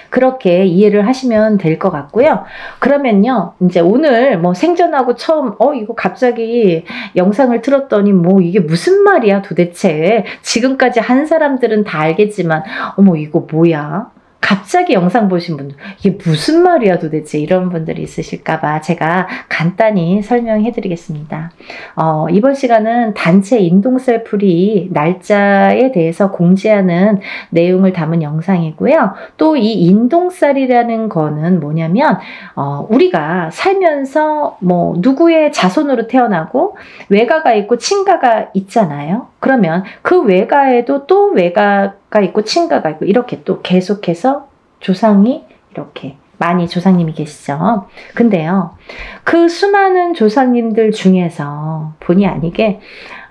그렇게 이해를 하시면 될 것 같고요. 그러면요, 이제 오늘 뭐 생전하고 처음, 이거 갑자기 영상을 틀었더니 뭐 이게 무슨 말이야 도대체. 지금까지 한 사람들은 다 알겠지만, 어머, 이거 뭐야? 갑자기 영상 보신 분들, 이게 무슨 말이야 도대체 이런 분들이 있으실까봐 제가 간단히 설명해 드리겠습니다. 이번 시간은 단체 인동쌀풀이 날짜에 대해서 공지하는 내용을 담은 영상이고요. 또 이 인동쌀이라는 거는 뭐냐면 우리가 살면서 뭐 누구의 자손으로 태어나고 외가가 있고 친가가 있잖아요. 그러면 그 외가에도 또 외가가 있고 친가가 있고 이렇게 또 계속해서 조상이 이렇게 많이 조상님이 계시죠. 근데요, 그 수많은 조상님들 중에서 본의 아니게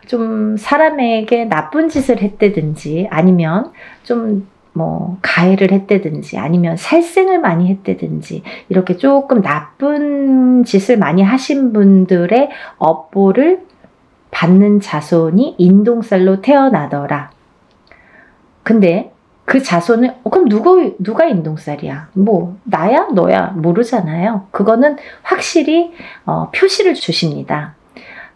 좀 사람에게 나쁜 짓을 했다든지 아니면 좀 뭐 가해를 했다든지 아니면 살생을 많이 했다든지 이렇게 조금 나쁜 짓을 많이 하신 분들의 업보를 받는 자손이 인동쌀로 태어나더라. 근데 그 자손은 그럼 누가 인동쌀이야? 뭐 나야 너야 모르잖아요. 그거는 확실히 표시를 주십니다.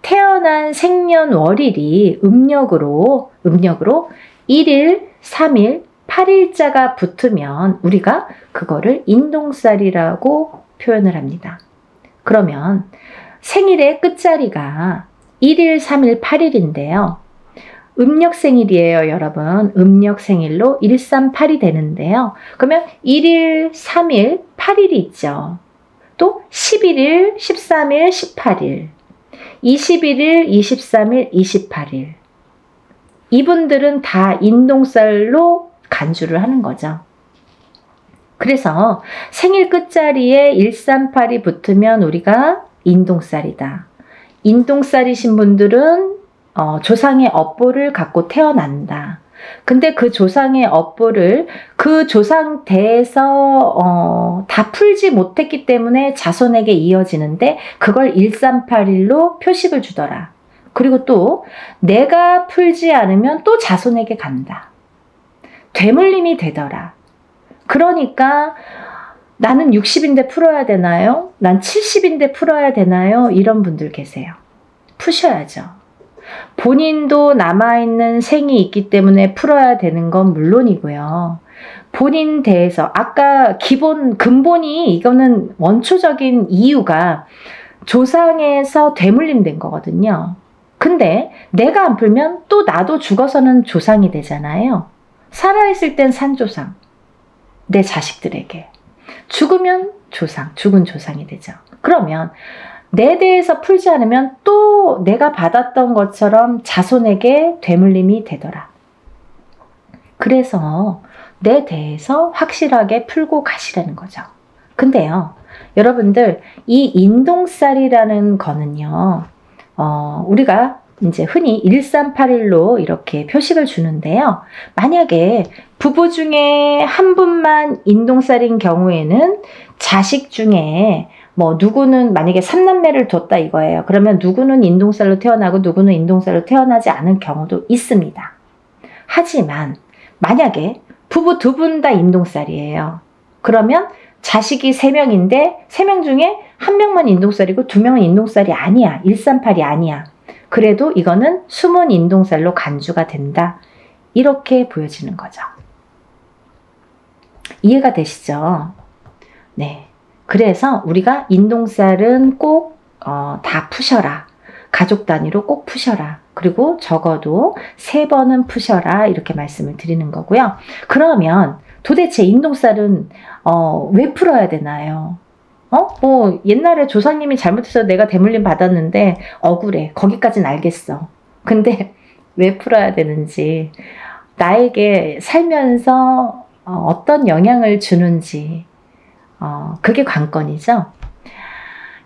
태어난 생년월일이 음력으로 1일, 3일, 8일자가 붙으면 우리가 그거를 인동쌀이라고 표현을 합니다. 그러면 생일의 끝자리가 1일, 3일, 8일인데요. 음력 생일이에요, 여러분. 음력 생일로 138이 되는데요. 그러면 1일, 3일, 8일이 있죠. 또 11일, 13일, 18일, 21일, 23일, 28일. 이분들은 다 인동쌀로 간주를 하는 거죠. 그래서 생일 끝자리에 138이 붙으면 우리가 인동살이다. 인동살이신 분들은 조상의 업보를 갖고 태어난다. 근데 그 조상의 업보를 그 조상 대에서 다 풀지 못했기 때문에 자손에게 이어지는데 그걸 1381로 표식을 주더라. 그리고 또 내가 풀지 않으면 또 자손에게 간다. 되물림이 되더라. 그러니까 나는 60인데 풀어야 되나요? 난 70인데 풀어야 되나요? 이런 분들 계세요. 푸셔야죠. 본인도 남아있는 생이 있기 때문에 풀어야 되는 건 물론이고요. 본인 대해서 아까 근본이 이거는 원초적인 이유가 조상에서 되물림된 거거든요. 근데 내가 안 풀면 또 나도 죽어서는 조상이 되잖아요. 살아있을 땐 산조상, 내 자식들에게. 죽으면 조상, 죽은 조상이 되죠. 그러면 내 대해서 풀지 않으면 또 내가 받았던 것처럼 자손에게 되물림이 되더라. 그래서 내 대해서 확실하게 풀고 가시라는 거죠. 근데요, 여러분들, 이 인동살이라는 거는요, 우리가 이제 흔히 1381로 이렇게 표식을 주는데요. 만약에 부부 중에 한 분만 인동살인 경우에는 자식 중에 누구는 만약에 3남매를 뒀다 이거예요. 그러면 누구는 인동살로 태어나고 누구는 인동살로 태어나지 않은 경우도 있습니다. 하지만 만약에 부부 2분 다 인동살이에요. 그러면 자식이 3명인데 3명 중에 1명만 인동살이고 2명은 인동살이 아니야. 138이 아니야. 그래도 이거는 숨은 인동살로 간주가 된다. 이렇게 보여지는 거죠. 이해가 되시죠? 네. 그래서 우리가 인동살은 꼭 다 푸셔라. 가족 단위로 꼭 푸셔라. 그리고 적어도 3번은 푸셔라. 이렇게 말씀을 드리는 거고요. 그러면 도대체 인동살은 왜 풀어야 되나요? 옛날에 조상님이 잘못해서 내가 대물림 받았는데 억울해. 거기까진 알겠어. 근데 왜 풀어야 되는지, 나에게 살면서 어떤 영향을 주는지, 그게 관건이죠.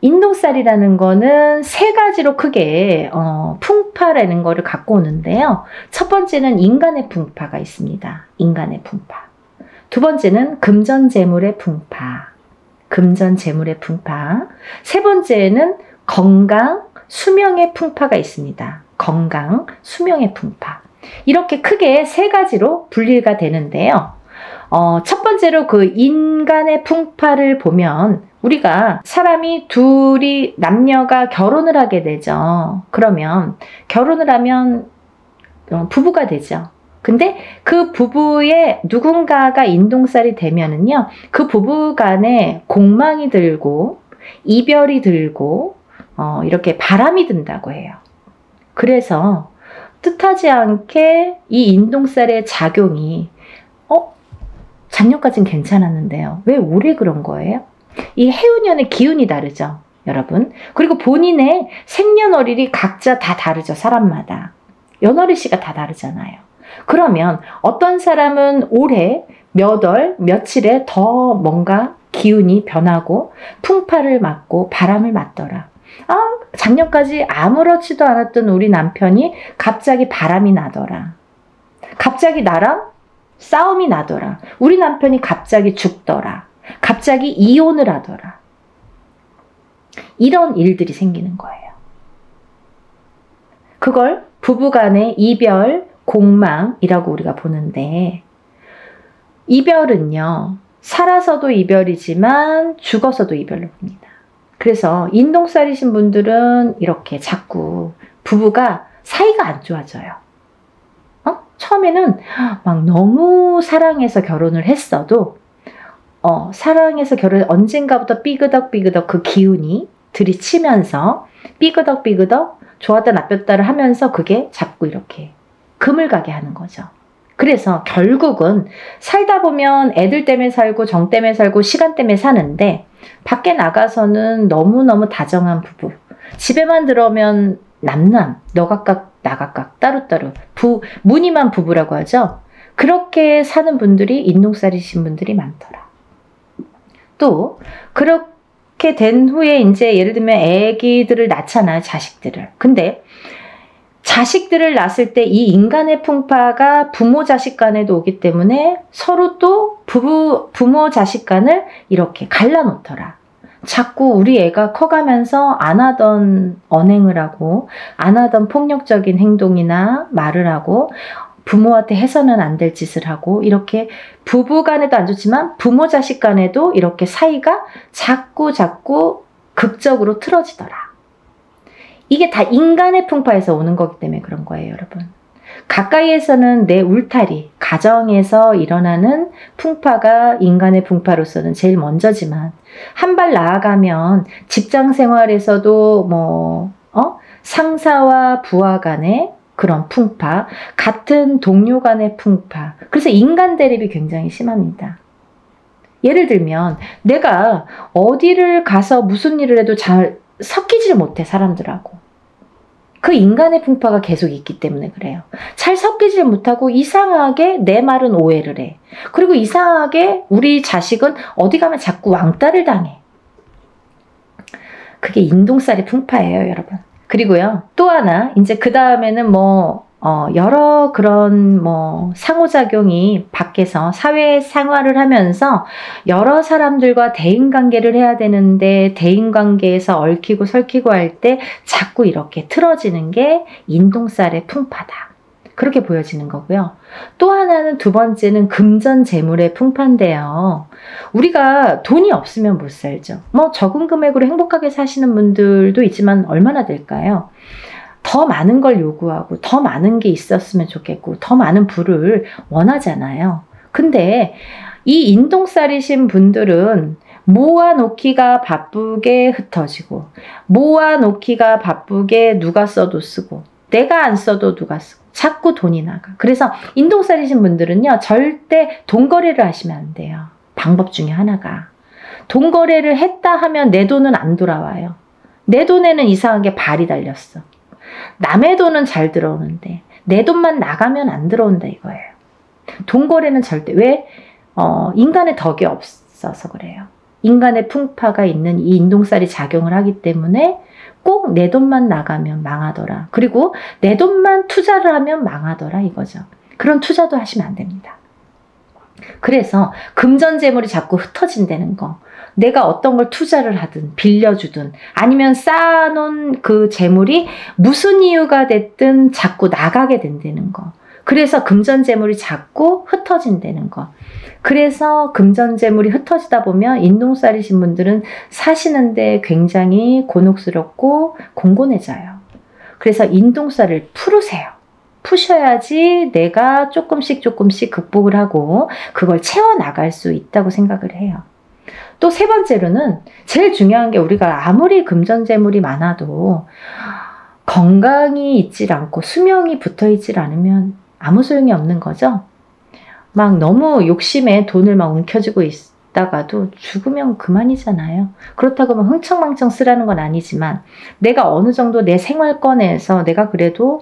인동살이라는 거는 3가지로 크게 풍파라는 거를 갖고 오는데요. 첫 번째는 인간의 풍파가 있습니다. 인간의 풍파. 두 번째는 금전재물의 풍파. 금전재물의 풍파. 세 번째는 건강, 수명의 풍파가 있습니다. 건강, 수명의 풍파. 이렇게 크게 3가지로 분리가 되는데요. 첫 번째로 그 인간의 풍파를 보면 우리가 사람이 둘이 남녀가 결혼을 하게 되죠. 그러면 결혼을 하면 부부가 되죠. 근데 그 부부의 누군가가 인동살이 되면은요, 그 부부 간에 공망이 들고 이별이 들고 이렇게 바람이 든다고 해요. 그래서 뜻하지 않게 이 인동살의 작용이 작년까지는 괜찮았는데요. 왜 올해 그런 거예요? 이 해운년의 기운이 다르죠, 여러분. 그리고 본인의 생년월일이 각자 다 다르죠, 사람마다. 연월일씨가 다 다르잖아요. 그러면 어떤 사람은 올해 몇 월, 며칠에 더 뭔가 기운이 변하고 풍파를 맞고 바람을 맞더라. 작년까지 아무렇지도 않았던 우리 남편이 갑자기 바람이 나더라. 갑자기 나랑 싸움이 나더라. 우리 남편이 갑자기 죽더라. 갑자기 이혼을 하더라. 이런 일들이 생기는 거예요. 그걸 부부간의 이별, 공망이라고 우리가 보는데, 이별은요, 살아서도 이별이지만 죽어서도 이별로 봅니다. 그래서 인동살이신 분들은 이렇게 자꾸 부부가 사이가 안 좋아져요. 처음에는 막 너무 사랑해서 결혼을 했어도 사랑해서 언젠가부터 삐그덕삐그덕 그 기운이 들이치면서 삐그덕삐그덕 좋았다 나빴다를 하면서 그게 자꾸 이렇게 금을 가게 하는 거죠. 그래서 결국은 살다 보면 애들 때문에 살고 정 때문에 살고 시간 때문에 사는데, 밖에 나가서는 너무너무 다정한 부부, 집에만 들어오면 남남, 너각각 나각각 따로따로 무늬만 부부라고 하죠. 그렇게 사는 분들이 인동살이신 분들이 많더라. 또 그렇게 된 후에 이제 예를 들면 애기들을 낳잖아요. 자식들을. 근데 자식들을 낳았을 때 이 인간의 풍파가 부모 자식 간에도 오기 때문에 서로 또 부모 자식 간을 이렇게 갈라놓더라. 자꾸 우리 애가 커가면서 안 하던 언행을 하고 안 하던 폭력적인 행동이나 말을 하고 부모한테 해서는 안 될 짓을 하고 이렇게 부부 간에도 안 좋지만 부모 자식 간에도 이렇게 사이가 자꾸 극적으로 틀어지더라. 이게 다 인간의 풍파에서 오는 거기 때문에 그런 거예요, 여러분. 가까이에서는 내 울타리, 가정에서 일어나는 풍파가 인간의 풍파로서는 제일 먼저지만 한 발 나아가면 직장 생활에서도 상사와 부하 간의 그런 풍파, 같은 동료 간의 풍파. 그래서 인간 대립이 굉장히 심합니다. 예를 들면 내가 어디를 가서 무슨 일을 해도 잘 섞이질 못해, 사람들하고. 그 인간의 풍파가 계속 있기 때문에 그래요. 잘 섞이질 못하고 이상하게 내 말은 오해를 해. 그리고 이상하게 우리 자식은 어디 가면 자꾸 왕따를 당해. 그게 인동살이 풍파예요, 여러분. 그리고요, 또 하나, 이제 그 다음에는 여러 그런 상호작용이 밖에서 사회 생활을 하면서 여러 사람들과 대인관계를 해야 되는데 대인관계에서 얽히고 설키고 할 때 자꾸 이렇게 틀어지는 게 인동살의 풍파다. 그렇게 보여지는 거고요. 또 하나는 두 번째는 금전재물의 풍파인데요. 우리가 돈이 없으면 못 살죠. 적은 금액으로 행복하게 사시는 분들도 있지만 얼마나 될까요? 더 많은 걸 요구하고 더 많은 게 있었으면 좋겠고 더 많은 부를 원하잖아요. 근데 이 인동살이신 분들은 모아놓기가 바쁘게 흩어지고 모아놓기가 바쁘게 누가 써도 쓰고 내가 안 써도 누가 쓰고 자꾸 돈이 나가. 그래서 인동살이신 분들은요, 절대 돈거래를 하시면 안 돼요. 방법 중에 하나가 돈거래를 했다 하면 내 돈은 안 돌아와요. 내 돈에는 이상하게 발이 달렸어. 남의 돈은 잘 들어오는데 내 돈만 나가면 안 들어온다 이거예요. 돈거래는 절대. 왜? 인간의 덕이 없어서 그래요. 인간의 풍파가 있는 이 인동살이 작용을 하기 때문에 꼭 내 돈만 나가면 망하더라. 그리고 내 돈만 투자를 하면 망하더라 이거죠. 그런 투자도 하시면 안 됩니다. 그래서 금전재물이 자꾸 흩어진다는 거. 내가 어떤 걸 투자를 하든 빌려주든 아니면 쌓아놓은 그 재물이 무슨 이유가 됐든 자꾸 나가게 된다는 거. 그래서 금전재물이 자꾸 흩어진다는 거. 그래서 금전재물이 흩어지다 보면 인동살이신 분들은 사시는데 굉장히 곤혹스럽고 공곤해져요. 그래서 인동살을 풀으세요. 푸셔야지 내가 조금씩 극복을 하고 그걸 채워나갈 수 있다고 생각을 해요. 또 세 번째로는 제일 중요한 게 우리가 아무리 금전재물이 많아도 건강이 있질 않고 수명이 붙어있질 않으면 아무 소용이 없는 거죠. 막 너무 욕심에 돈을 막 움켜쥐고 있다가도 죽으면 그만이잖아요. 그렇다고 막 흥청망청 쓰라는 건 아니지만 내가 어느 정도 내 생활권에서 내가 그래도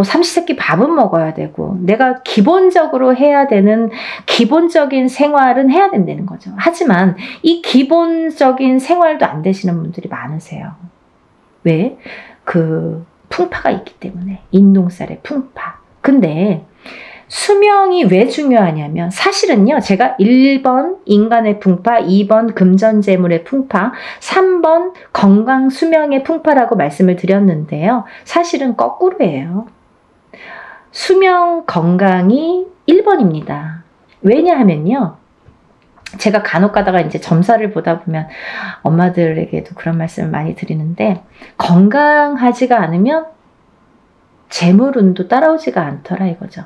삼시세끼 밥은 먹어야 되고 내가 기본적으로 해야 되는 기본적인 생활은 해야 된다는 거죠. 하지만 이 기본적인 생활도 안 되시는 분들이 많으세요. 왜? 그 풍파가 있기 때문에. 인동살의 풍파. 근데 수명이 왜 중요하냐면 사실은요, 제가 1번 인간의 풍파, 2번 금전재물의 풍파, 3번 건강 수명의 풍파라고 말씀을 드렸는데요. 사실은 거꾸로예요. 수명 건강이 1번입니다. 왜냐하면요, 제가 간혹 가다가 이제 점사를 보다 보면 엄마들에게도 그런 말씀을 많이 드리는데 건강하지가 않으면 재물운도 따라오지가 않더라 이거죠.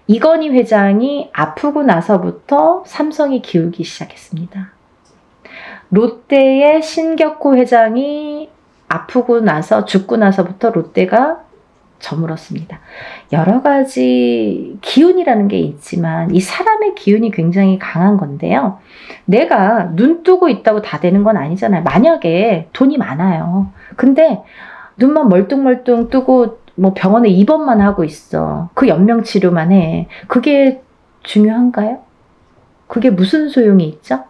이건희 회장이 아프고 나서부터 삼성이 기울기 시작했습니다. 롯데의 신격호 회장이 아프고 나서 죽고 나서부터 롯데가 저물었습니다. 여러 가지 기운이라는 게 있지만 이 사람의 기운이 굉장히 강한 건데요. 내가 눈 뜨고 있다고 다 되는 건 아니잖아요. 만약에 돈이 많아요. 근데 눈만 멀뚱멀뚱 뜨고 병원에 입원만 하고 있어. 그 연명치료만 해. 그게 중요한가요? 그게 무슨 소용이 있죠?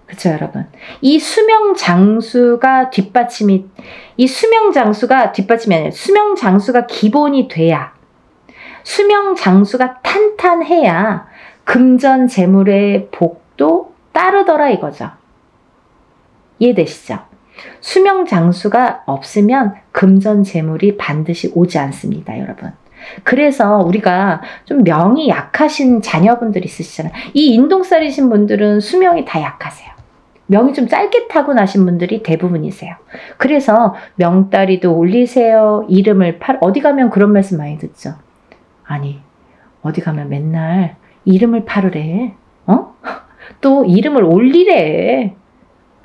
그쵸, 여러분? 이 수명 장수가 뒷받침이 아니라 수명 장수가 기본이 돼야, 수명 장수가 탄탄해야 금전 재물의 복도 따르더라 이거죠. 이해되시죠? 수명 장수가 없으면 금전 재물이 반드시 오지 않습니다, 여러분. 그래서 우리가 좀 명이 약하신 자녀분들 있으시잖아요. 이 인동살이신 분들은 수명이 다 약하세요. 명이 좀 짧게 타고나신 분들이 대부분이세요. 그래서 명다리도 올리세요. 이름을 어디 가면 그런 말씀 많이 듣죠. 아니, 어디 가면 맨날 이름을 팔으래. 또 이름을 올리래.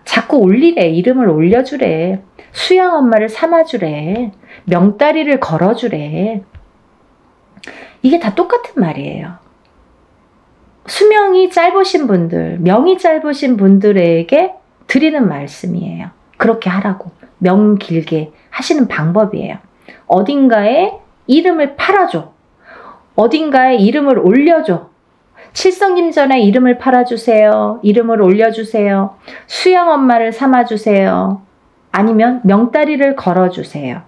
자꾸 올리래. 이름을 올려주래. 수양 엄마를 삼아주래. 명다리를 걸어주래. 이게 다 똑같은 말이에요. 수명이 짧으신 분들, 명이 짧으신 분들에게 드리는 말씀이에요. 그렇게 하라고. 명 길게 하시는 방법이에요. 어딘가에 이름을 팔아줘. 어딘가에 이름을 올려줘. 칠성김전에 이름을 팔아주세요. 이름을 올려주세요. 수양 엄마를 삼아주세요. 아니면 명다리를 걸어주세요.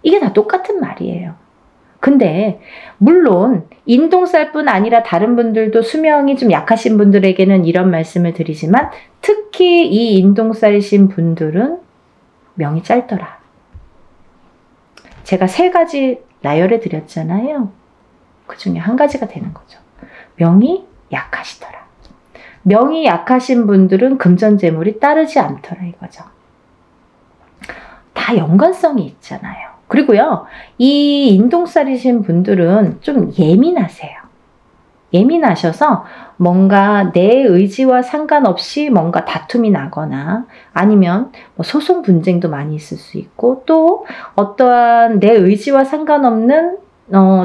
이게 다 똑같은 말이에요. 근데 물론 인동살뿐 아니라 다른 분들도 수명이 좀 약하신 분들에게는 이런 말씀을 드리지만 특히 이 인동살이신 분들은 명이 짧더라. 제가 3가지 나열해 드렸잖아요. 그 중에 한 가지가 되는 거죠. 명이 약하시더라. 명이 약하신 분들은 금전재물이 따르지 않더라 이거죠. 다 연관성이 있잖아요. 그리고요, 이 인동살이신 분들은 좀 예민하세요. 예민하셔서 뭔가 내 의지와 상관없이 뭔가 다툼이 나거나 아니면 뭐 소송 분쟁도 많이 있을 수 있고 또 어떠한 내 의지와 상관없는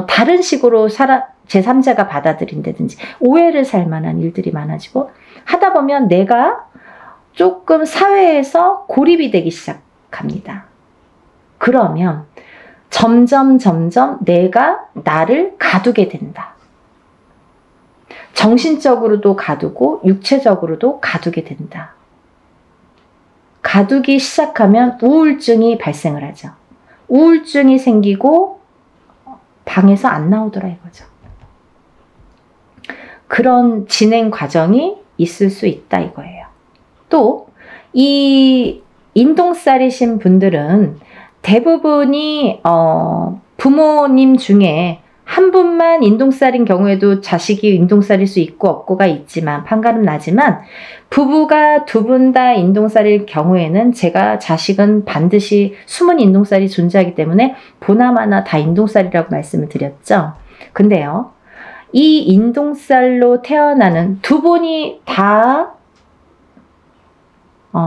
다른 식으로 제3자가 받아들인다든지 오해를 살 만한 일들이 많아지고 하다 보면 내가 조금 사회에서 고립이 되기 시작합니다. 그러면 점점 내가 나를 가두게 된다. 정신적으로도 가두고 육체적으로도 가두게 된다. 가두기 시작하면 우울증이 발생을 하죠. 우울증이 생기고 방에서 안 나오더라 이거죠. 그런 진행 과정이 있을 수 있다 이거예요. 또 이 인동살이신 분들은 대부분이 부모님 중에 한 분만 인동살인 경우에도 자식이 인동살일 수 있고 없고가 있지만 판가름 나지만 부부가 2분 다 인동살일 경우에는 제가 자식은 반드시 숨은 인동살이 존재하기 때문에 보나마나 다 인동살이라고 말씀을 드렸죠. 근데요, 이 인동살로 태어나는 2분이 다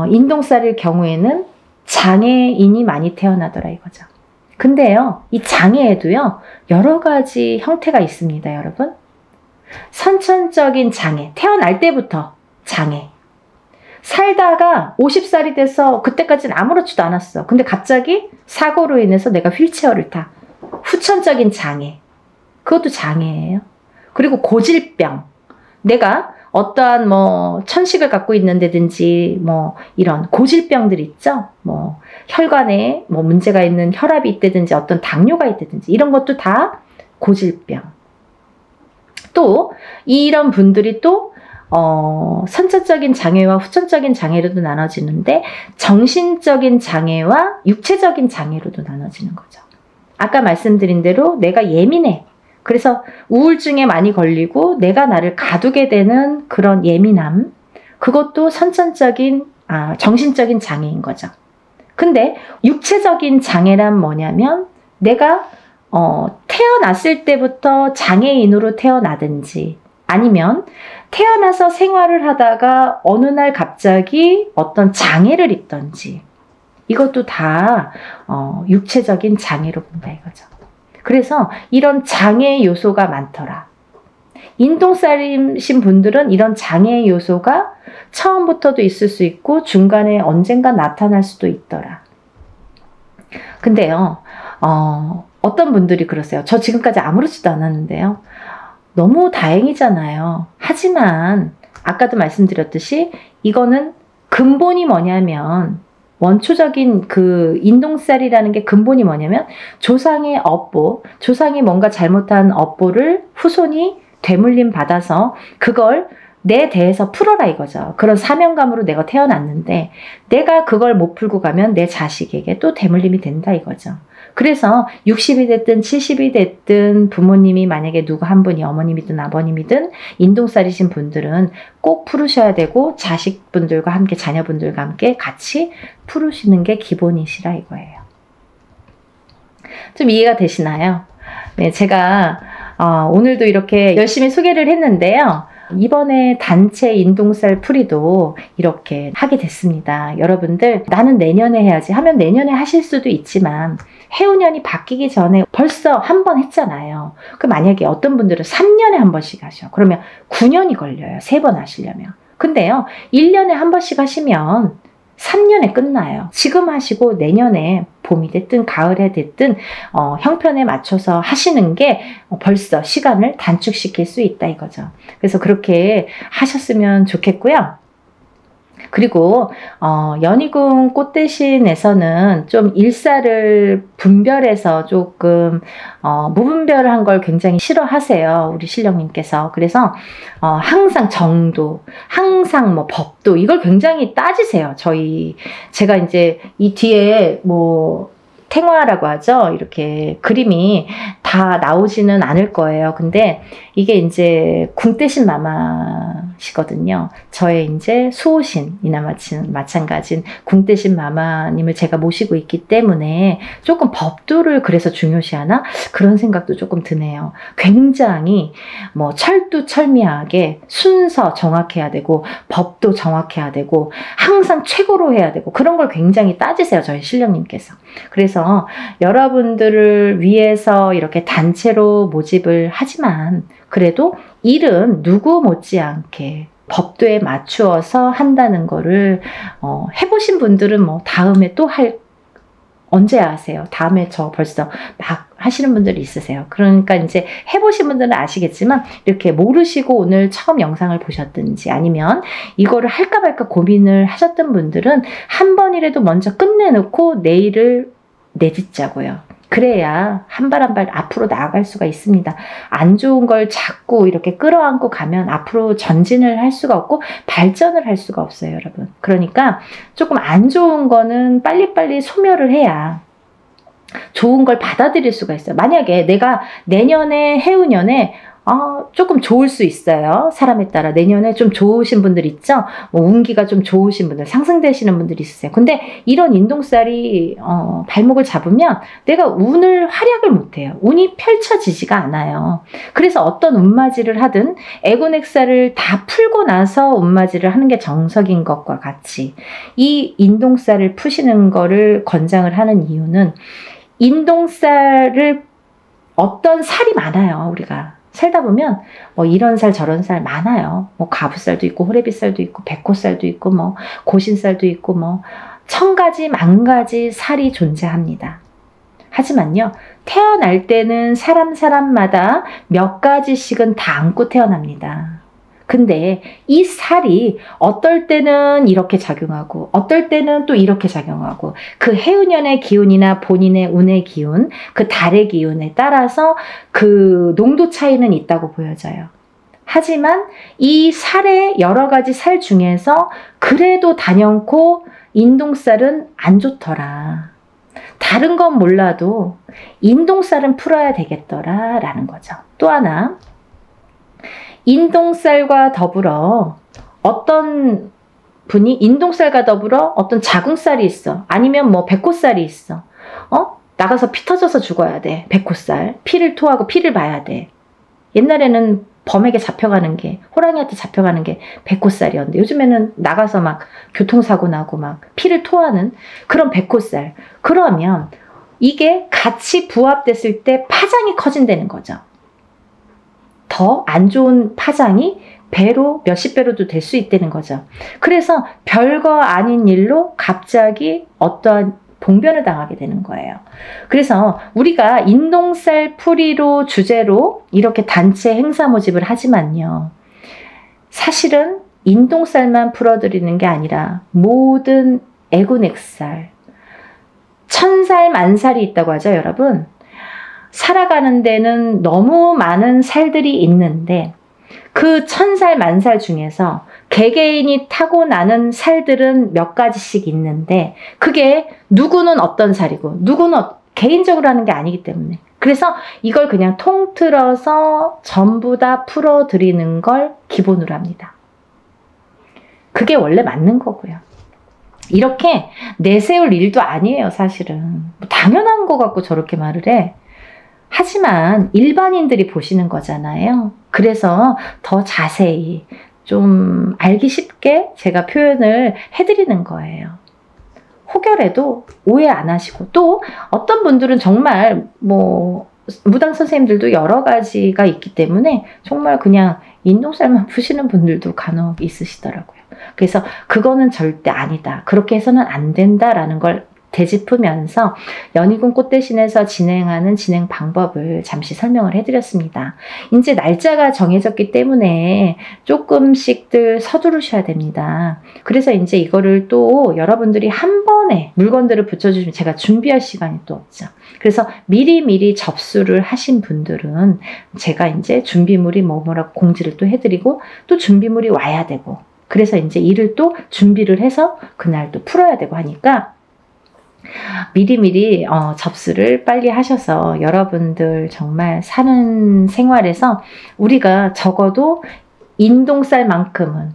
인동살일 경우에는 장애인이 많이 태어나더라 이거죠. 근데요, 이 장애에도요, 여러 가지 형태가 있습니다, 여러분. 선천적인 장애, 태어날 때부터 장애. 살다가 50살이 돼서 그때까지는 아무렇지도 않았어. 근데 갑자기 사고로 인해서 내가 휠체어를 타. 후천적인 장애. 그것도 장애예요. 그리고 고질병. 내가 어떠한 천식을 갖고 있는다든지 이런 고질병들 있죠. 혈관에 문제가 있는 혈압이 있다든지 어떤 당뇨가 있다든지 이런 것도 다 고질병. 또 이런 분들이 또 선천적인 장애와 후천적인 장애로도 나눠지는데 정신적인 장애와 육체적인 장애로도 나눠지는 거죠. 아까 말씀드린 대로 내가 예민해. 그래서 우울증에 많이 걸리고 내가 나를 가두게 되는 그런 예민함, 그것도 선천적인 정신적인 장애인 거죠. 근데 육체적인 장애란 뭐냐면 내가 태어났을 때부터 장애인으로 태어나든지 아니면 태어나서 생활을 하다가 어느 날 갑자기 어떤 장애를 입든지 이것도 다 육체적인 장애로 본다 이거죠. 그래서 이런 장애 요소가 많더라. 인동살이신 분들은 이런 장애 요소가 처음부터도 있을 수 있고 중간에 언젠가 나타날 수도 있더라. 근데요, 어떤 분들이 그러세요. 저 지금까지 아무렇지도 않았는데요. 너무 다행이잖아요. 하지만 아까도 말씀드렸듯이 이거는 근본이 뭐냐면, 원초적인 그 인동살이라는 게 근본이 뭐냐면 조상의 업보, 조상이 뭔가 잘못한 업보를 후손이 되물림 받아서 그걸 내 대에서 풀어라 이거죠. 그런 사명감으로 내가 태어났는데 내가 그걸 못 풀고 가면 내 자식에게 또 되물림이 된다 이거죠. 그래서 60이 됐든 70이 됐든 부모님이 만약에 누구 한 분이 어머님이든 아버님이든 인동살이신 분들은 꼭 풀으셔야 되고 자식분들과 함께 자녀분들과 함께 같이 풀으시는 게 기본이시라 이거예요. 좀 이해가 되시나요? 네, 제가 오늘도 이렇게 열심히 소개를 했는데요. 이번에 단체 인동살 풀이도 이렇게 하게 됐습니다. 여러분들 나는 내년에 해야지 하면 내년에 하실 수도 있지만 해운년이 바뀌기 전에 벌써 한 번 했잖아요. 그 만약에 어떤 분들은 3년에 한 번씩 하셔. 그러면 9년이 걸려요. 3번 하시려면. 근데요. 1년에 한 번씩 하시면 3년에 끝나요. 지금 하시고 내년에 봄이 됐든 가을에 됐든 형편에 맞춰서 하시는 게 벌써 시간을 단축시킬 수 있다 이거죠. 그래서 그렇게 하셨으면 좋겠고요. 그리고 연희궁 꽃대신에서는 좀 일사를 분별해서 조금 무분별한 걸 굉장히 싫어하세요. 우리 신령님께서. 그래서 항상 정도, 항상 뭐 법도 이걸 굉장히 따지세요. 제가 이제 이 뒤에 뭐 탱화라고 하죠. 이렇게 그림이 다 나오지는 않을 거예요. 근데 이게 이제 궁대신 마마시거든요. 저의 이제 수호신이나 마찬가지인 궁대신 마마님을 제가 모시고 있기 때문에 조금 법도를 그래서 중요시하나? 그런 생각도 조금 드네요. 굉장히 뭐 철두철미하게 순서 정확해야 되고 법도 정확해야 되고 항상 최고로 해야 되고 그런 걸 굉장히 따지세요. 저희 신령님께서. 그래서 여러분들을 위해서 이렇게 단체로 모집을 하지만 그래도 일은 누구 못지않게 법도에 맞추어서 한다는 거를 해보신 분들은 뭐 다음에 또 언제 하세요? 다음에 저 벌써 막 하시는 분들이 있으세요. 그러니까 이제 해보신 분들은 아시겠지만 이렇게 모르시고 오늘 처음 영상을 보셨든지 아니면 이거를 할까 말까 고민을 하셨던 분들은 한 번이라도 먼저 끝내놓고 내일을 내딛자고요. 그래야 한 발 한 발 앞으로 나아갈 수가 있습니다. 안 좋은 걸 자꾸 이렇게 끌어안고 가면 앞으로 전진을 할 수가 없고 발전을 할 수가 없어요, 여러분. 그러니까 조금 안 좋은 거는 빨리빨리 소멸을 해야 좋은 걸 받아들일 수가 있어요. 만약에 내가 내년에 해운년에 조금 좋을 수 있어요. 사람에 따라 내년에 좀 좋으신 분들 있죠. 뭐 운기가 좀 좋으신 분들, 상승되시는 분들이 있으세요. 근데 이런 인동살이 발목을 잡으면 내가 운을 활약을 못해요. 운이 펼쳐지지가 않아요. 그래서 어떤 운맞이를 하든 애군액살을 다 풀고 나서 운맞이를 하는 게 정석인 것과 같이 이 인동살을 푸시는 거를 권장을 하는 이유는 인동살을 어떤 살이 많아요. 우리가 살다 보면 뭐 이런 살 저런 살 많아요. 뭐 가부살도 있고 호래비살도 있고 백호살도 있고 뭐 고신살도 있고 뭐 천가지 만가지 살이 존재합니다. 하지만요. 태어날 때는 사람마다 몇 가지씩은 다 안고 태어납니다. 근데 이 살이 어떨 때는 이렇게 작용하고 어떨 때는 또 이렇게 작용하고 그 해운년의 기운이나 본인의 운의 기운, 그 달의 기운에 따라서 그 농도 차이는 있다고 보여져요. 하지만 이 살의 여러 가지 살 중에서 그래도 단연코 인동살은 안 좋더라. 다른 건 몰라도 인동살은 풀어야 되겠더라 라는 거죠. 또 하나 인동살과 더불어 어떤 분이 인동살과 더불어 어떤 자궁살이 있어. 아니면 뭐 백호살이 있어. 나가서 피 터져서 죽어야 돼. 백호살. 피를 토하고 피를 봐야 돼. 옛날에는 범에게 잡혀가는 게 호랑이한테 잡혀가는 게 백호살이었는데 요즘에는 나가서 막 교통사고 나고 막 피를 토하는 그런 백호살. 그러면 이게 같이 부합됐을 때 파장이 커진다는 거죠. 더 안 좋은 파장이 배로 몇십 배로도 될 수 있다는 거죠. 그래서 별거 아닌 일로 갑자기 어떠한 봉변을 당하게 되는 거예요. 그래서 우리가 인동살 풀이로 주제로 이렇게 단체 행사 모집을 하지만요. 사실은 인동살만 풀어드리는 게 아니라 모든 애군액살, 천살 만살이 있다고 하죠, 여러분. 살아가는 데는 너무 많은 살들이 있는데 그 천살 만살 중에서 개개인이 타고나는 살들은 몇 가지씩 있는데 그게 누구는 어떤 살이고 누구는 개인적으로 하는 게 아니기 때문에, 그래서 이걸 그냥 통틀어서 전부 다 풀어드리는 걸 기본으로 합니다. 그게 원래 맞는 거고요. 이렇게 내세울 일도 아니에요, 사실은. 당연한 거 갖고 저렇게 말을 해. 하지만 일반인들이 보시는 거잖아요. 그래서 더 자세히 좀 알기 쉽게 제가 표현을 해드리는 거예요. 혹여라도 오해 안 하시고, 또 어떤 분들은 정말 무당 선생님들도 여러 가지가 있기 때문에 정말 그냥 인동살만 푸시는 분들도 간혹 있으시더라고요. 그래서 그거는 절대 아니다, 그렇게 해서는 안 된다라는 걸 되짚으면서 연희군 꽃대신에서 진행하는 진행 방법을 잠시 설명을 해드렸습니다. 이제 날짜가 정해졌기 때문에 조금씩들 서두르셔야 됩니다. 그래서 이제 이거를 또 여러분들이 한 번에 물건들을 붙여주시면 제가 준비할 시간이 또 없죠. 그래서 미리미리 접수를 하신 분들은 제가 이제 준비물이 뭐라고 공지를 또 해드리고, 또 준비물이 와야 되고, 그래서 이제 일을 또 준비를 해서 그날 또 풀어야 되고 하니까 미리미리 접수를 빨리 하셔서 여러분들 정말 사는 생활에서 우리가 적어도 인동살만큼은,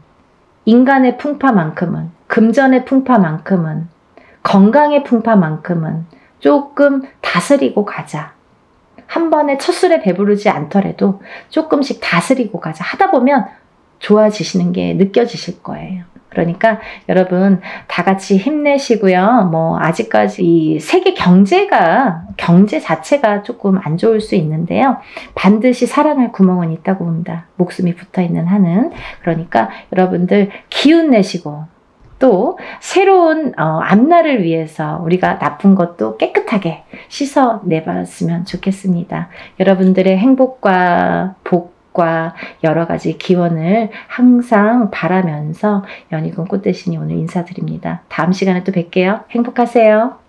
인간의 풍파만큼은, 금전의 풍파만큼은, 건강의 풍파만큼은 조금 다스리고 가자. 한 번에 첫술에 배부르지 않더라도 조금씩 다스리고 가자. 하다 보면 좋아지시는 게 느껴지실 거예요. 그러니까 여러분 다 같이 힘내시고요. 아직까지 이 세계 경제 자체가 조금 안 좋을 수 있는데요. 반드시 살아날 구멍은 있다고 봅니다. 목숨이 붙어있는 한은. 그러니까 여러분들 기운 내시고, 또 새로운 앞날을 위해서 우리가 나쁜 것도 깨끗하게 씻어내봤으면 좋겠습니다. 여러분들의 행복과 복과 여러 가지 기원을 항상 바라면서 연희군 꽃대신이 오늘 인사드립니다. 다음 시간에 또 뵐게요. 행복하세요.